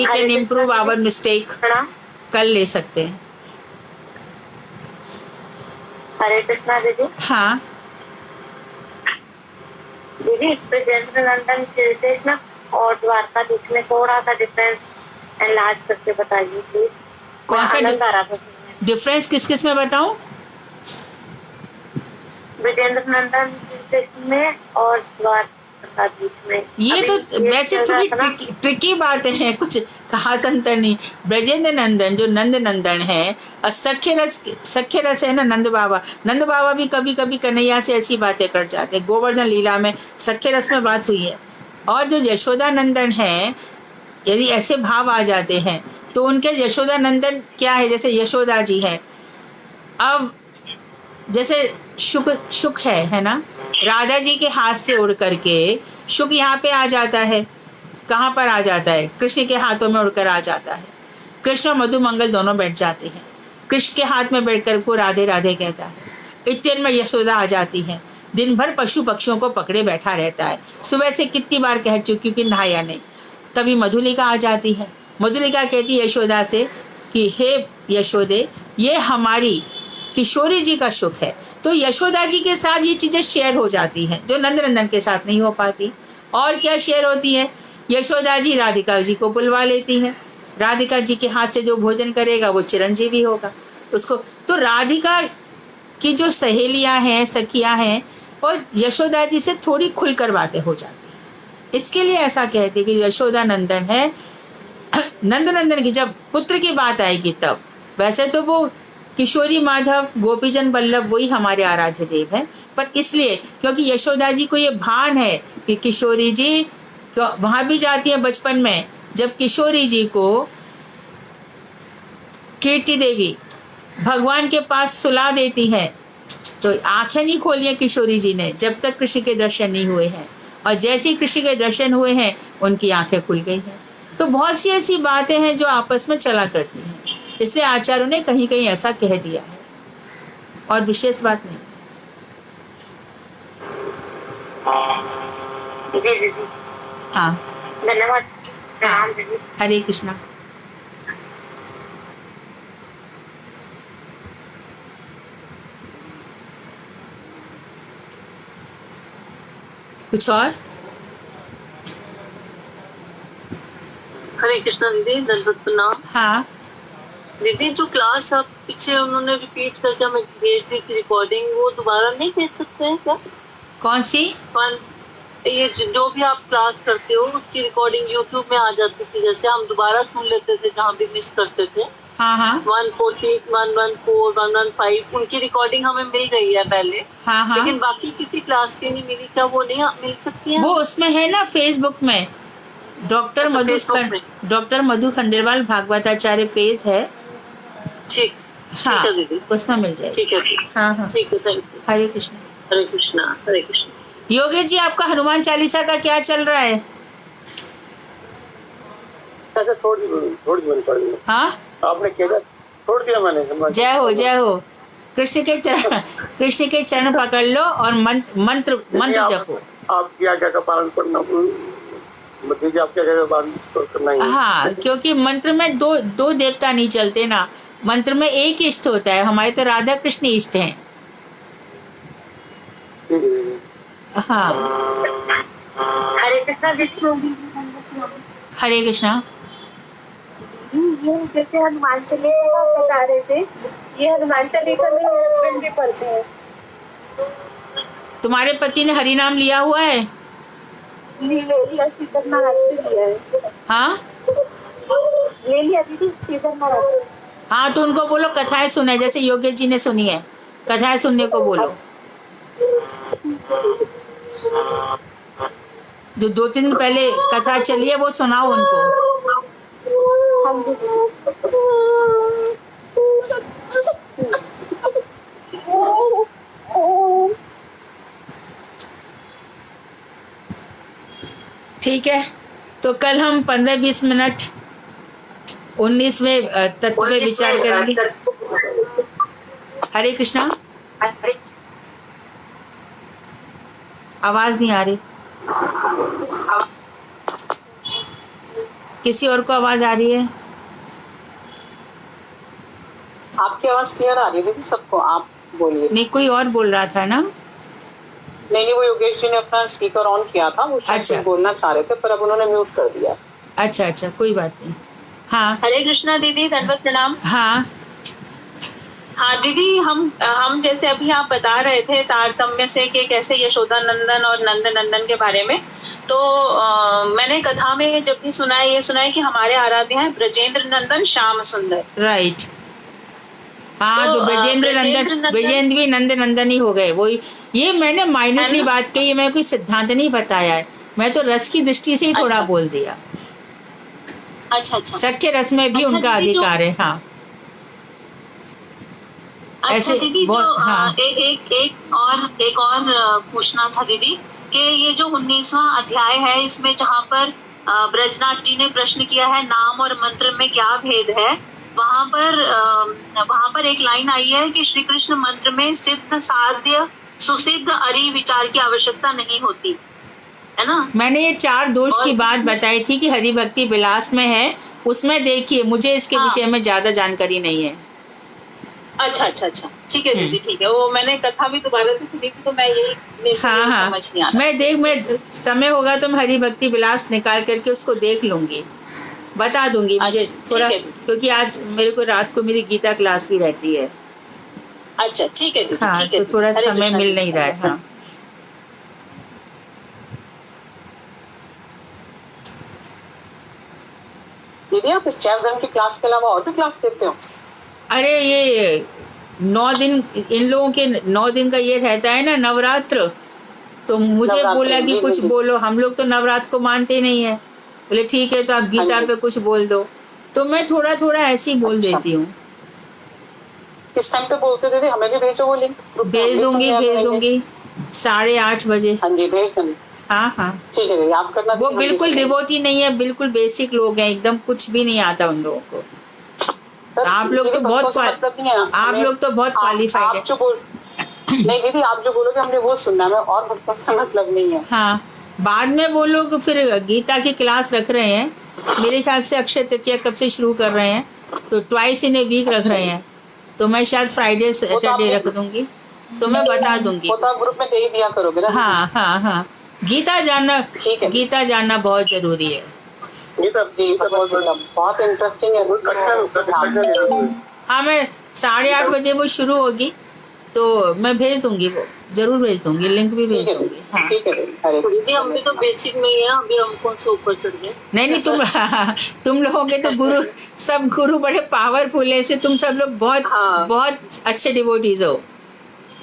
can improve our mistake, कल ले सकते हैं। हरे कृष्णा दीदी। हाँ दीदी, ब्रजेंद्र नंदन श्री कृष्ण और द्वारकाधीश में थोड़ा सा डिफरेंस एनलार्ज करके बताइए प्लीज। कौन सा था डिफरेंस, किस किस में बताऊं? ब्रजेंद्र नंदन श्री कृष्ण में और द्वारकाधीश में। ये तो वैसे थोड़ी ट्रिकी बात है, कुछ खास अंतर नहीं। ब्रजेंद्र नंदन जो नंद नंदन है, और सख्य रस है ना नंद बाबा भी कभी कभी कन्हैया से ऐसी बातें कर जाते हैं। गोवर्धन लीला में सख्य रस में बात हुई है। और जो यशोदा नंदन है, यदि ऐसे भाव आ जाते हैं तो उनके यशोदा नंदन क्या है, जैसे यशोदा जी है। अब जैसे शुक है ना, राधा जी के हाथ से उड़ करके शुक यहाँ पे आ जाता है। कहाँ पर आ जाता है? कृष्ण के हाथों में उड़कर आ जाता है। कृष्ण और मधुमंगल दोनों बैठ जाते हैं। कृष्ण के हाथ में बैठकर को राधे राधे कहता है। इतने में यशोदा आ जाती है। दिन भर पशु पक्षियों को पकड़े बैठा रहता है। सुबह से कितनी बार कह चुकी कि नहाया नहीं। तभी मधुलिका आ जाती है। मधुलिका कहती है यशोदा से कि हे यशोदे, ये हमारी किशोरी जी का सुख है। तो यशोदा जी के साथ ये चीजें शेयर हो जाती हैं, जो नंदनंदन के साथ नहीं हो पाती। और क्या शेयर होती है? यशोदा जी राधिका जी को बुलवा लेती हैं। राधिका जी के हाथ से जो भोजन करेगा वो चिरंजीवी होगा उसको। तो राधिका की जो सहेलियां हैं, सखियां हैं, और यशोदा जी से थोड़ी खुलकर बातें हो जाती है। इसके लिए ऐसा कहते कि यशोदा नंदन है। नंदनंदन की जब पुत्र की बात आएगी तब, वैसे तो वो किशोरी माधव गोपीजन बल्लभ वही हमारे आराध्य देव हैं, पर इसलिए क्योंकि यशोदा जी को ये भान है कि किशोरी जी वहां भी जाती है बचपन में, जब किशोरी जी को कीर्ति देवी भगवान के पास सुला देती है तो आंखें नहीं खोली है किशोरी जी ने जब तक कृष्ण के दर्शन नहीं हुए हैं, और जैसे ही कृष्ण के दर्शन हुए हैं उनकी आंखें खुल गई हैं। तो बहुत सी ऐसी बातें हैं जो आपस में चला करती हैं, इसलिए आचार्यों ने कहीं कहीं ऐसा कह दिया है, और विशेष बात नहीं। जी दीदी, हाँ धन्यवाद। प्रणाम दीदी। हरे कृष्णा। कुछ और? हरे कृष्णा दीदी, दंडवत प्रणाम। हाँ दीदी, जो क्लास आप पीछे उन्होंने रिपीट करके हमें भेज दी थी रिकॉर्डिंग, वो दोबारा नहीं भेज सकते हैं क्या? कौन सी? ये जो भी आप क्लास करते हो उसकी रिकॉर्डिंग यूट्यूब में आ जाती थी, जैसे हम दोबारा सुन लेते थे जहाँ भी मिस करते थे। हाँ हाँ 140, 114, 115 उनकी रिकॉर्डिंग हमें मिल गई है पहले। हाँ हाँ लेकिन बाकी किसी क्लास की नहीं मिली, क्या वो नहीं मिल सकती है? वो उसमें है ना फेसबुक में, डॉक्टर अच्छा, मधु Facebook में। डॉक्टर मधु खंडेलवाल भागवताचार्य पेज है। ठीक हाँ है दीदी, उसमें मिल जाएगी। ठीक है। हाँ हाँ ठीक है, थैंक यू। हरे कृष्ण। हरे कृष्णा, हरे कृष्णा। योगेश जी, आपका हनुमान चालीसा का क्या चल रहा है? ऐसा छोड़ दी पड़ गई। हाँ आपने किया, छोड़ दिया मैंने। जय हो जय हो। कृष्ण के चरण पकड़ लो और मंत्र जपो। आपकी आज्ञा का पालन करना, दीदी आपकी आज्ञा का पालन करना ही है। हाँ, क्योंकि मंत्र में दो देवता नहीं चलते ना, मंत्र में एक इष्ट होता है। हमारे तो राधा कृष्ण इष्ट हैं। ठीक है दीदी। हाँ हरे कृष्णा दीदी। हरे कृष्णा। ये जैसे हनुमान चालीसा आप बता रहे थे, ये हनुमान चालीसा मेरे हस्बैंड भी पढ़ते हैं। तुम्हारे पति ने हरि नाम लिया हुआ है? ले लिया, सीधर महाराज से लिया है। हाँ ले लिया दीदी, सीधर महाराज। हाँ, तो उनको बोलो कथाएं सुने, जैसे योगेश जी ने सुनी है, कथाएं सुनने को बोलो। जो 2-3 दिन पहले कथा चली है वो सुनाओ उनको। हाँ जी। ठीक है, तो कल हम 15-20 मिनट 19वें तत्व पे विचार करेंगे। हरे कृष्णा। आवाज नहीं आ रही, किसी और को आवाज आ रही है? आपकी आवाज क्लियर आ रही है दीदी सबको, आप बोलिए। नहीं, कोई और बोल रहा था ना। नहीं, वो योगेश जी ने अपना स्पीकर ऑन किया था, वो शायद कुछ बोलना चाह रहे थे पर अब उन्होंने म्यूट कर दिया। अच्छा, कोई बात नहीं। हाँ हरे कृष्णा दीदी, दंडवत प्रणाम। हाँ दीदी, हम जैसे अभी आप बता रहे थे तारतम्य से कि कैसे यशोदा नंदन और नंद नंदन के बारे में, तो मैंने कथा में जब भी सुना है कि हमारे आराध्य हैं ब्रजेंद्र नंदन श्याम सुंदर। राइट। हाँ, तो ब्रजेंद्र भी नंद नंदन ही हो गए। वही, ये मैंने माइनरली बात कही है, मैं कोई सिद्धांत नहीं बताया है, मैं तो रस की दृष्टि से ही थोड़ा बोल दिया। अच्छा। सख्य रस में भी उनका अधिकार है। हाँ अच्छा दीदी, जो हाँ। एक और पूछना था दीदी कि ये जो 19वां अध्याय है, इसमें जहाँ पर ब्रजनाथ जी ने प्रश्न किया है नाम और मंत्र में क्या भेद है, वहाँ पर एक लाइन आई है कि श्री कृष्ण मंत्र में सिद्ध साध्य सुसिद्ध अरि विचार की आवश्यकता नहीं होती है ना। मैंने ये 4 दोष की बात बताई थी कि हरि भक्ति विलास में है, उसमें देखिए, मुझे इसके विषय में ज्यादा जानकारी नहीं है। अच्छा, ठीक है दीदी, ठीक है। वो मैंने कथा भी दोबारा से सुनी थी, तो मैं यही समझ नहीं आ रहा। मैं समय होगा तो मैं हरि भक्ति विलास निकाल करके उसको देख लूंगी, बता दूंगी। मुझे थोड़ा, क्योंकि आज मेरे को रात को मेरी गीता क्लास भी रहती है। अच्छा, ठीक है दीदी, हाँ, ठीक है, तो थोड़ा समय मिल नहीं रहा है। हाँ दीदी, आप इस जैव धर्म की क्लास के अलावा और भी क्लास देते हो? अरे ये 9 दिन, इन लोगों के 9 दिन का ये रहता है ना नवरात्र, तो मुझे बोला कि कुछ बोलो। हम लोग तो नवरात्र को मानते नहीं है। बोले ठीक है, तो आप गीता पे कुछ बोल दो, तो मैं थोड़ा ऐसे ही बोल देती हूँ। किस टाइम पे बोलते दीदी? हमें भी भेजो वो लिंक। भेज दूंगी 8:30 बजे। हाँ जी, भेज दूंगी। हाँ ठीक है दीदी, आप करना। वो बिल्कुल डिवोटी नहीं है, बिल्कुल बेसिक लोग हैं, एकदम कुछ भी नहीं आता उन लोगों को। आप लोग तो बहुत क्वालिफाइड है। नहीं दीदी, आप जो बोलोगे हमने वो सुनना है, और भक्तों से मतलब नहीं है। हाँ, बाद में वो लोग फिर गीता की क्लास रख रहे हैं, मेरे ख्याल से अक्षय तृतीया कब से शुरू कर रहे हैं, तो ट्वाइस इन ए वीक रख रहे हैं, तो मैं शायद फ्राइडे सैटरडे रख दूंगी, तो मैं बता दूंगी। वो तो आप ग्रुप में दे ही दिया करोगे ना। हाँ हाँ हाँ, गीता जानना, ठीक है। गीता जानना बहुत जरूरी है। गीता जी बहुत इंटरेस्टिंग है। हाँ, मैं 8:30 बजे वो शुरू होगी, तो मैं भेज दूंगी, वो जरूर भेज दूंगी, लिंक भी भेज दूंगी। हाँ, ठीक है हरे कृष्ण। दीदी हम भी तो बेसिक में ही है, अभी हम कौन से ऊपर चढ़ गए। नहीं तुम लोगों के तो गुरु, सब गुरु बड़े पावरफुल है, ऐसे तुम सब लोग बहुत हाँ। बहुत अच्छे डिवोटीज हो।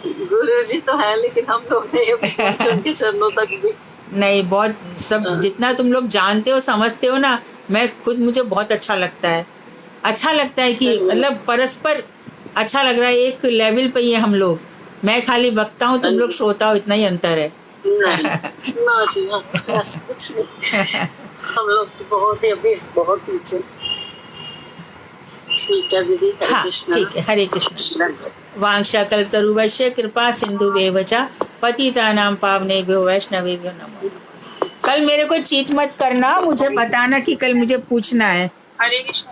गुरु जी तो है, लेकिन हम लोग नहीं अभी पहुंचे उनके चरणों तक भी। नहीं, बहुत सब जितना तुम लोग जानते हो समझते हो ना, मैं खुद, मुझे बहुत अच्छा लगता है। अच्छा लगता है कि मतलब परस्पर अच्छा लग रहा है, एक लेवल पे ही है हम लोग। मैं खाली वक्ता हूँ, तुम लोग श्रोता हो, इतना ही अंतर है। नहीं ना जी, ऐसा कुछ नहीं। हम लोग तो बहुत ही अभी बहुत पीछे। ठीक है दीदी, हरे हाँ कृष्ण। ठीक है, हरे कृष्ण। वांशा कल्पतरुभ्यश्च कृपा सिंधुभ्येव च पतितानां पावनेभ्यो वैष्णवेभ्यो नमो नमः। कल मेरे को चीट मत करना, मुझे बताना कि कल मुझे पूछना है। हरे कृष्ण।